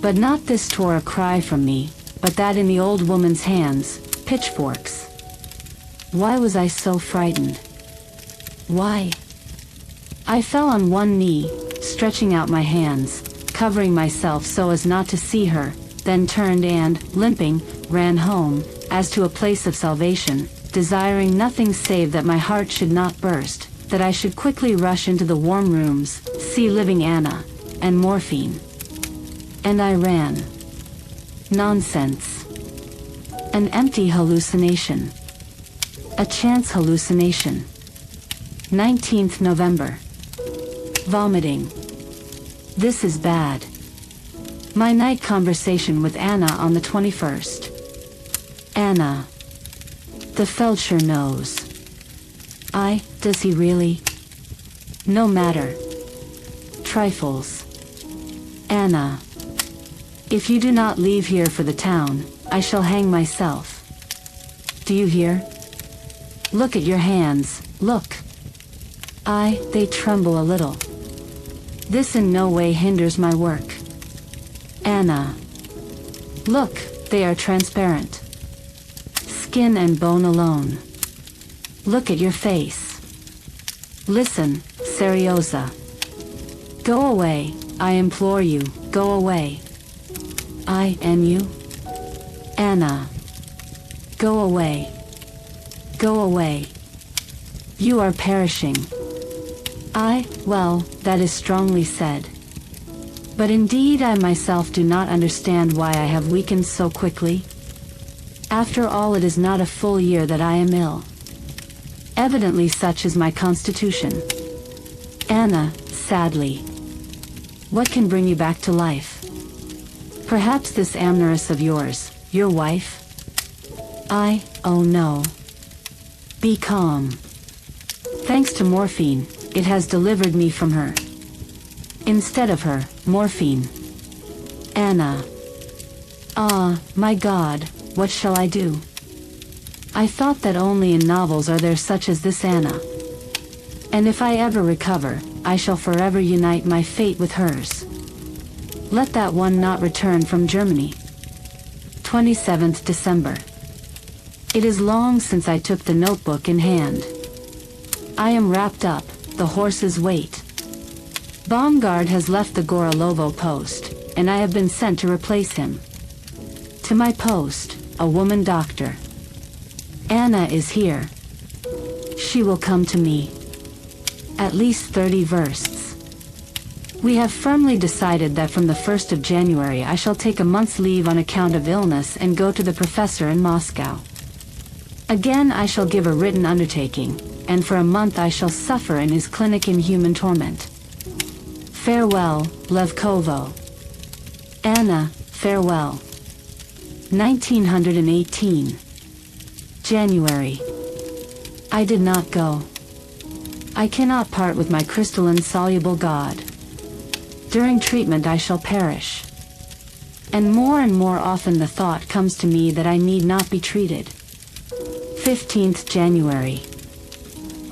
[SPEAKER 1] But not this tore a cry from me, but that in the old woman's hands, pitchforks. Why was I so frightened? Why? I fell on one knee, stretching out my hands, covering myself so as not to see her, then turned and, limping, ran home, as to a place of salvation, desiring nothing save that my heart should not burst, that I should quickly rush into the warm rooms, see living Anna, and morphine. And I ran. Nonsense. An empty hallucination. A chance hallucination. 19th November. Vomiting. This is bad. My night conversation with Anna on the 21st. Anna. The Feldsher knows. Does he really? No matter. Trifles. Anna. If you do not leave here for the town, I shall hang myself. Do you hear? Look at your hands, look. They tremble a little. This in no way hinders my work. Anna. Look, they are transparent. Skin and bone alone. Look at your face. Listen, Serioza. Go away, I implore you, go away. And you? Anna. Go away. Go away. You are perishing. Well, that is strongly said. But indeed I myself do not understand why I have weakened so quickly. After all, it is not a full year that I am ill. Evidently such is my constitution. Anna, sadly. What can bring you back to life? Perhaps this amorous of yours, your wife? Oh no. Be calm. Thanks to morphine, it has delivered me from her. Instead of her, morphine. Anna. My God, what shall I do? I thought that only in novels are there such as this Anna. And if I ever recover, I shall forever unite my fate with hers. Let that one not return from Germany. 27th December. It is long since I took the notebook in hand. I am wrapped up, the horses wait. Bomgard has left the Gorilovo post, and I have been sent to replace him. To my post, a woman doctor. Anna is here. She will come to me. At least 30 versts. We have firmly decided that from the 1st of January I shall take a month's leave on account of illness and go to the professor in Moscow. Again I shall give a written undertaking, and for a month I shall suffer in his clinic in human torment. Farewell, Levkovo. Anna, farewell. 1918. January. I did not go. I cannot part with my crystalline soluble God. During treatment I shall perish. And more often the thought comes to me that I need not be treated. 15th January.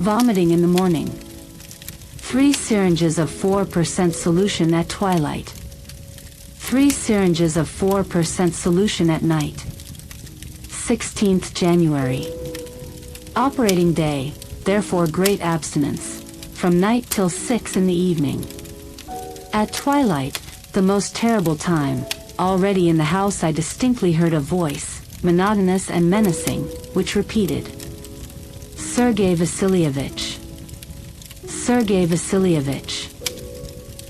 [SPEAKER 1] Vomiting in the morning. 3 syringes of 4% solution at twilight. 3 syringes of 4% solution at night. 16th January. Operating day, therefore great abstinence, from night till 6 in the evening. At twilight, the most terrible time, already in the house I distinctly heard a voice, monotonous and menacing, which repeated, Sergei Vasilievich. Sergei Vasilievich.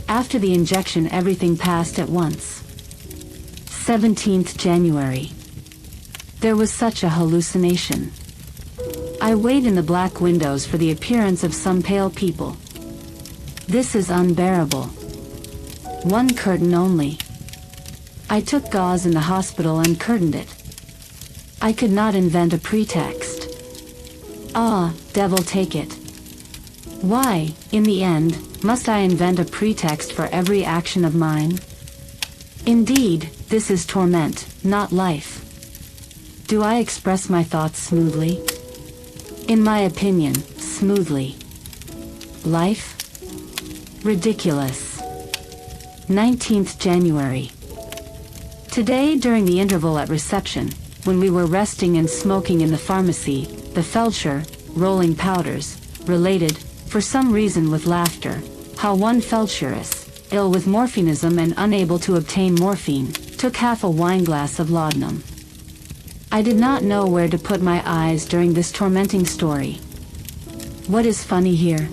[SPEAKER 1] After the injection everything passed at once. 17th January. There was such a hallucination. I wait in the black windows for the appearance of some pale people. This is unbearable. One curtain only. I took gauze in the hospital and curtained it. I could not invent a pretext. Ah, devil take it. Why, in the end, must I invent a pretext for every action of mine? Indeed, this is torment, not life. Do I express my thoughts smoothly? In my opinion, smoothly. Life? Ridiculous. 19th January. Today, during the interval at reception, when we were resting and smoking in the pharmacy, the feldsher, rolling powders, related, for some reason with laughter, how one feldsheress, ill with morphinism and unable to obtain morphine, took half a wineglass of laudanum. I did not know where to put my eyes during this tormenting story. What is funny here?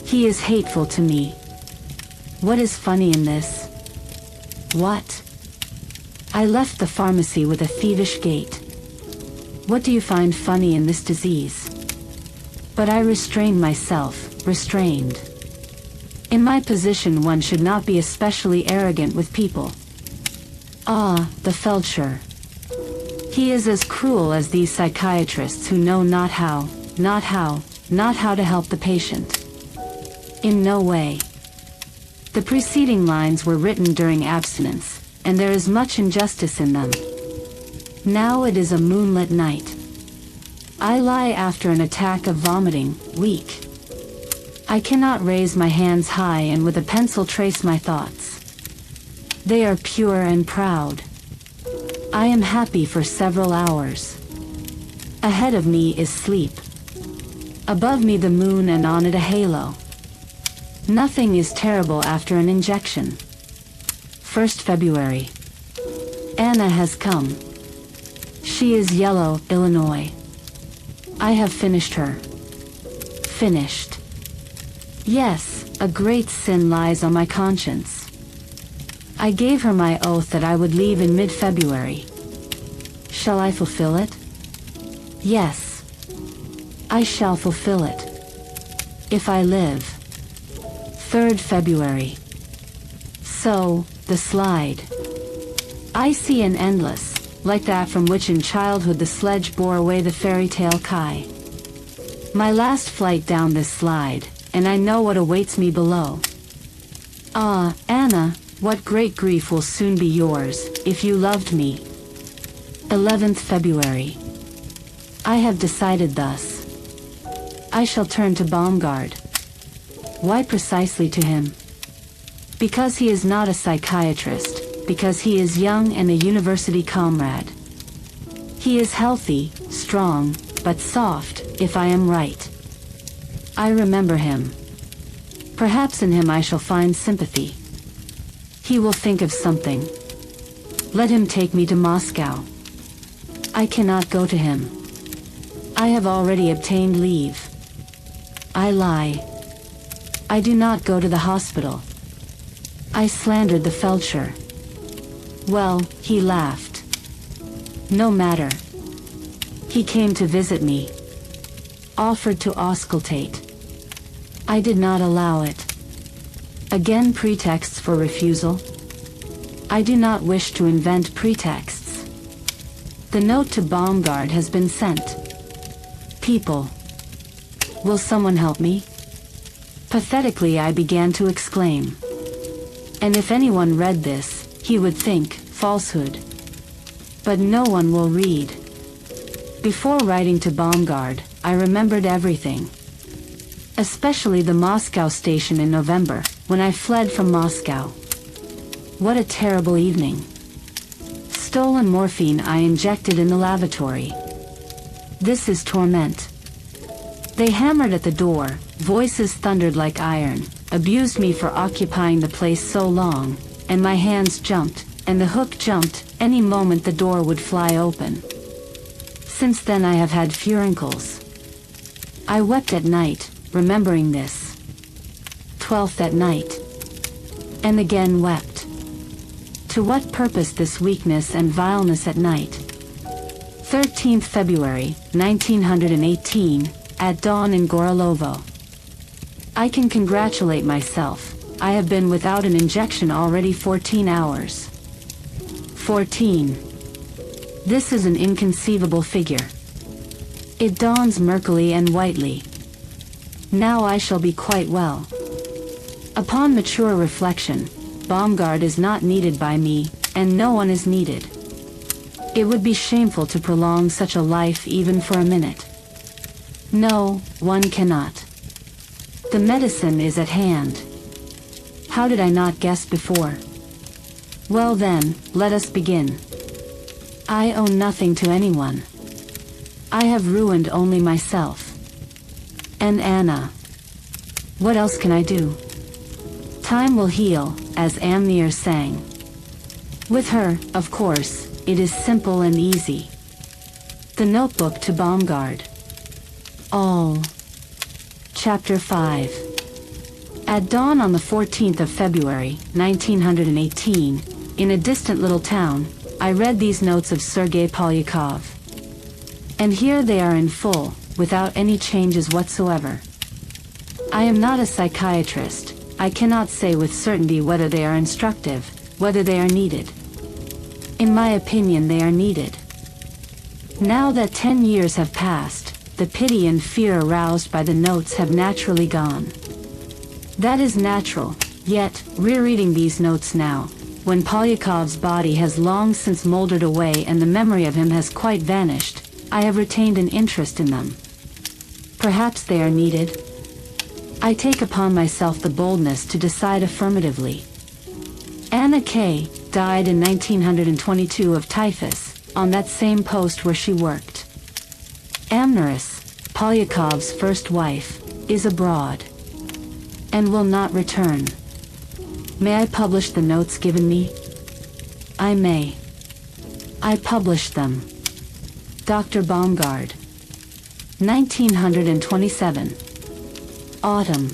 [SPEAKER 1] He is hateful to me. What is funny in this? What? I left the pharmacy with a thievish gait. What do you find funny in this disease? But I restrained myself, restrained. In my position one should not be especially arrogant with people. Ah, the feldsher. He is as cruel as these psychiatrists who know not how to help the patient. In no way. The preceding lines were written during abstinence, and there is much injustice in them. Now it is a moonlit night. I lie after an attack of vomiting, weak. I cannot raise my hands high and with a pencil trace my thoughts. They are pure and proud. I am happy for several hours. Ahead of me is sleep. Above me the moon and on it a halo. Nothing is terrible after an injection. 1st February. Anna has come. She is yellow, Illinois. I have finished her. Finished. Yes, a great sin lies on my conscience. I gave her my oath that I would leave in mid-February. Shall I fulfill it? Yes. I shall fulfill it. If I live. 3rd February. So, the slide. Icy and endless, like that from which in childhood the sledge bore away the fairy tale Kai. My last flight down this slide, and I know what awaits me below. Ah, Anna, what great grief will soon be yours, if you loved me. 11th February. I have decided thus. I shall turn to Bomgard. Why precisely to him? Because he is not a psychiatrist, because he is young and a university comrade. He is healthy, strong, but soft, if I am right. I remember him. Perhaps in him I shall find sympathy. He will think of something. Let him take me to Moscow. I cannot go to him. I have already obtained leave. I lie. I do not go to the hospital. I slandered the feldsher. Well, he laughed. No matter. He came to visit me. Offered to auscultate. I did not allow it. Again pretexts for refusal? I do not wish to invent pretexts. The note to Bomgard has been sent. People. Will someone help me? Pathetically I began to exclaim. And if anyone read this, he would think, falsehood. But no one will read. Before writing to Bomgard, I remembered everything. Especially the Moscow station in November, when I fled from Moscow. What a terrible evening. Stolen morphine I injected in the lavatory. This is torment. They hammered at the door, voices thundered like iron, abused me for occupying the place so long, and my hands jumped, and the hook jumped, any moment the door would fly open. Since then I have had furuncles. I wept at night, remembering this. 12th at night. And again wept. To what purpose this weakness and vileness at night? 13th February, 1918, at dawn in Gorilovo. I can congratulate myself. I have been without an injection already 14 hours. 14. This is an inconceivable figure. It dawns murkily and whitely. Now I shall be quite well. Upon mature reflection, Bomgard is not needed by me, and no one is needed. It would be shameful to prolong such a life even for a minute. No, one cannot. The medicine is at hand. How did I not guess before? Well then, let us begin. I owe nothing to anyone. I have ruined only myself. And Anna. What else can I do? Time will heal, as Amnir sang. With her, of course, it is simple and easy. The notebook to Bomgard. All. Chapter 5. At dawn on the 14th of February, 1918, in a distant little town, I read these notes of Sergei Polyakov. And here they are in full, without any changes whatsoever. I am not a psychiatrist. I cannot say with certainty whether they are instructive, whether they are needed. In my opinion, they are needed. Now that 10 years have passed, the pity and fear aroused by the notes have naturally gone. That is natural, yet, rereading these notes now, when Polyakov's body has long since moldered away and the memory of him has quite vanished, I have retained an interest in them. Perhaps they are needed. I take upon myself the boldness to decide affirmatively. Anna K. died in 1922 of typhus, on that same post where she worked. Amneris, Polyakov's first wife, is abroad, and will not return. May I publish the notes given me? I may. I publish them. Dr. Bomgard. 1927. Autumn.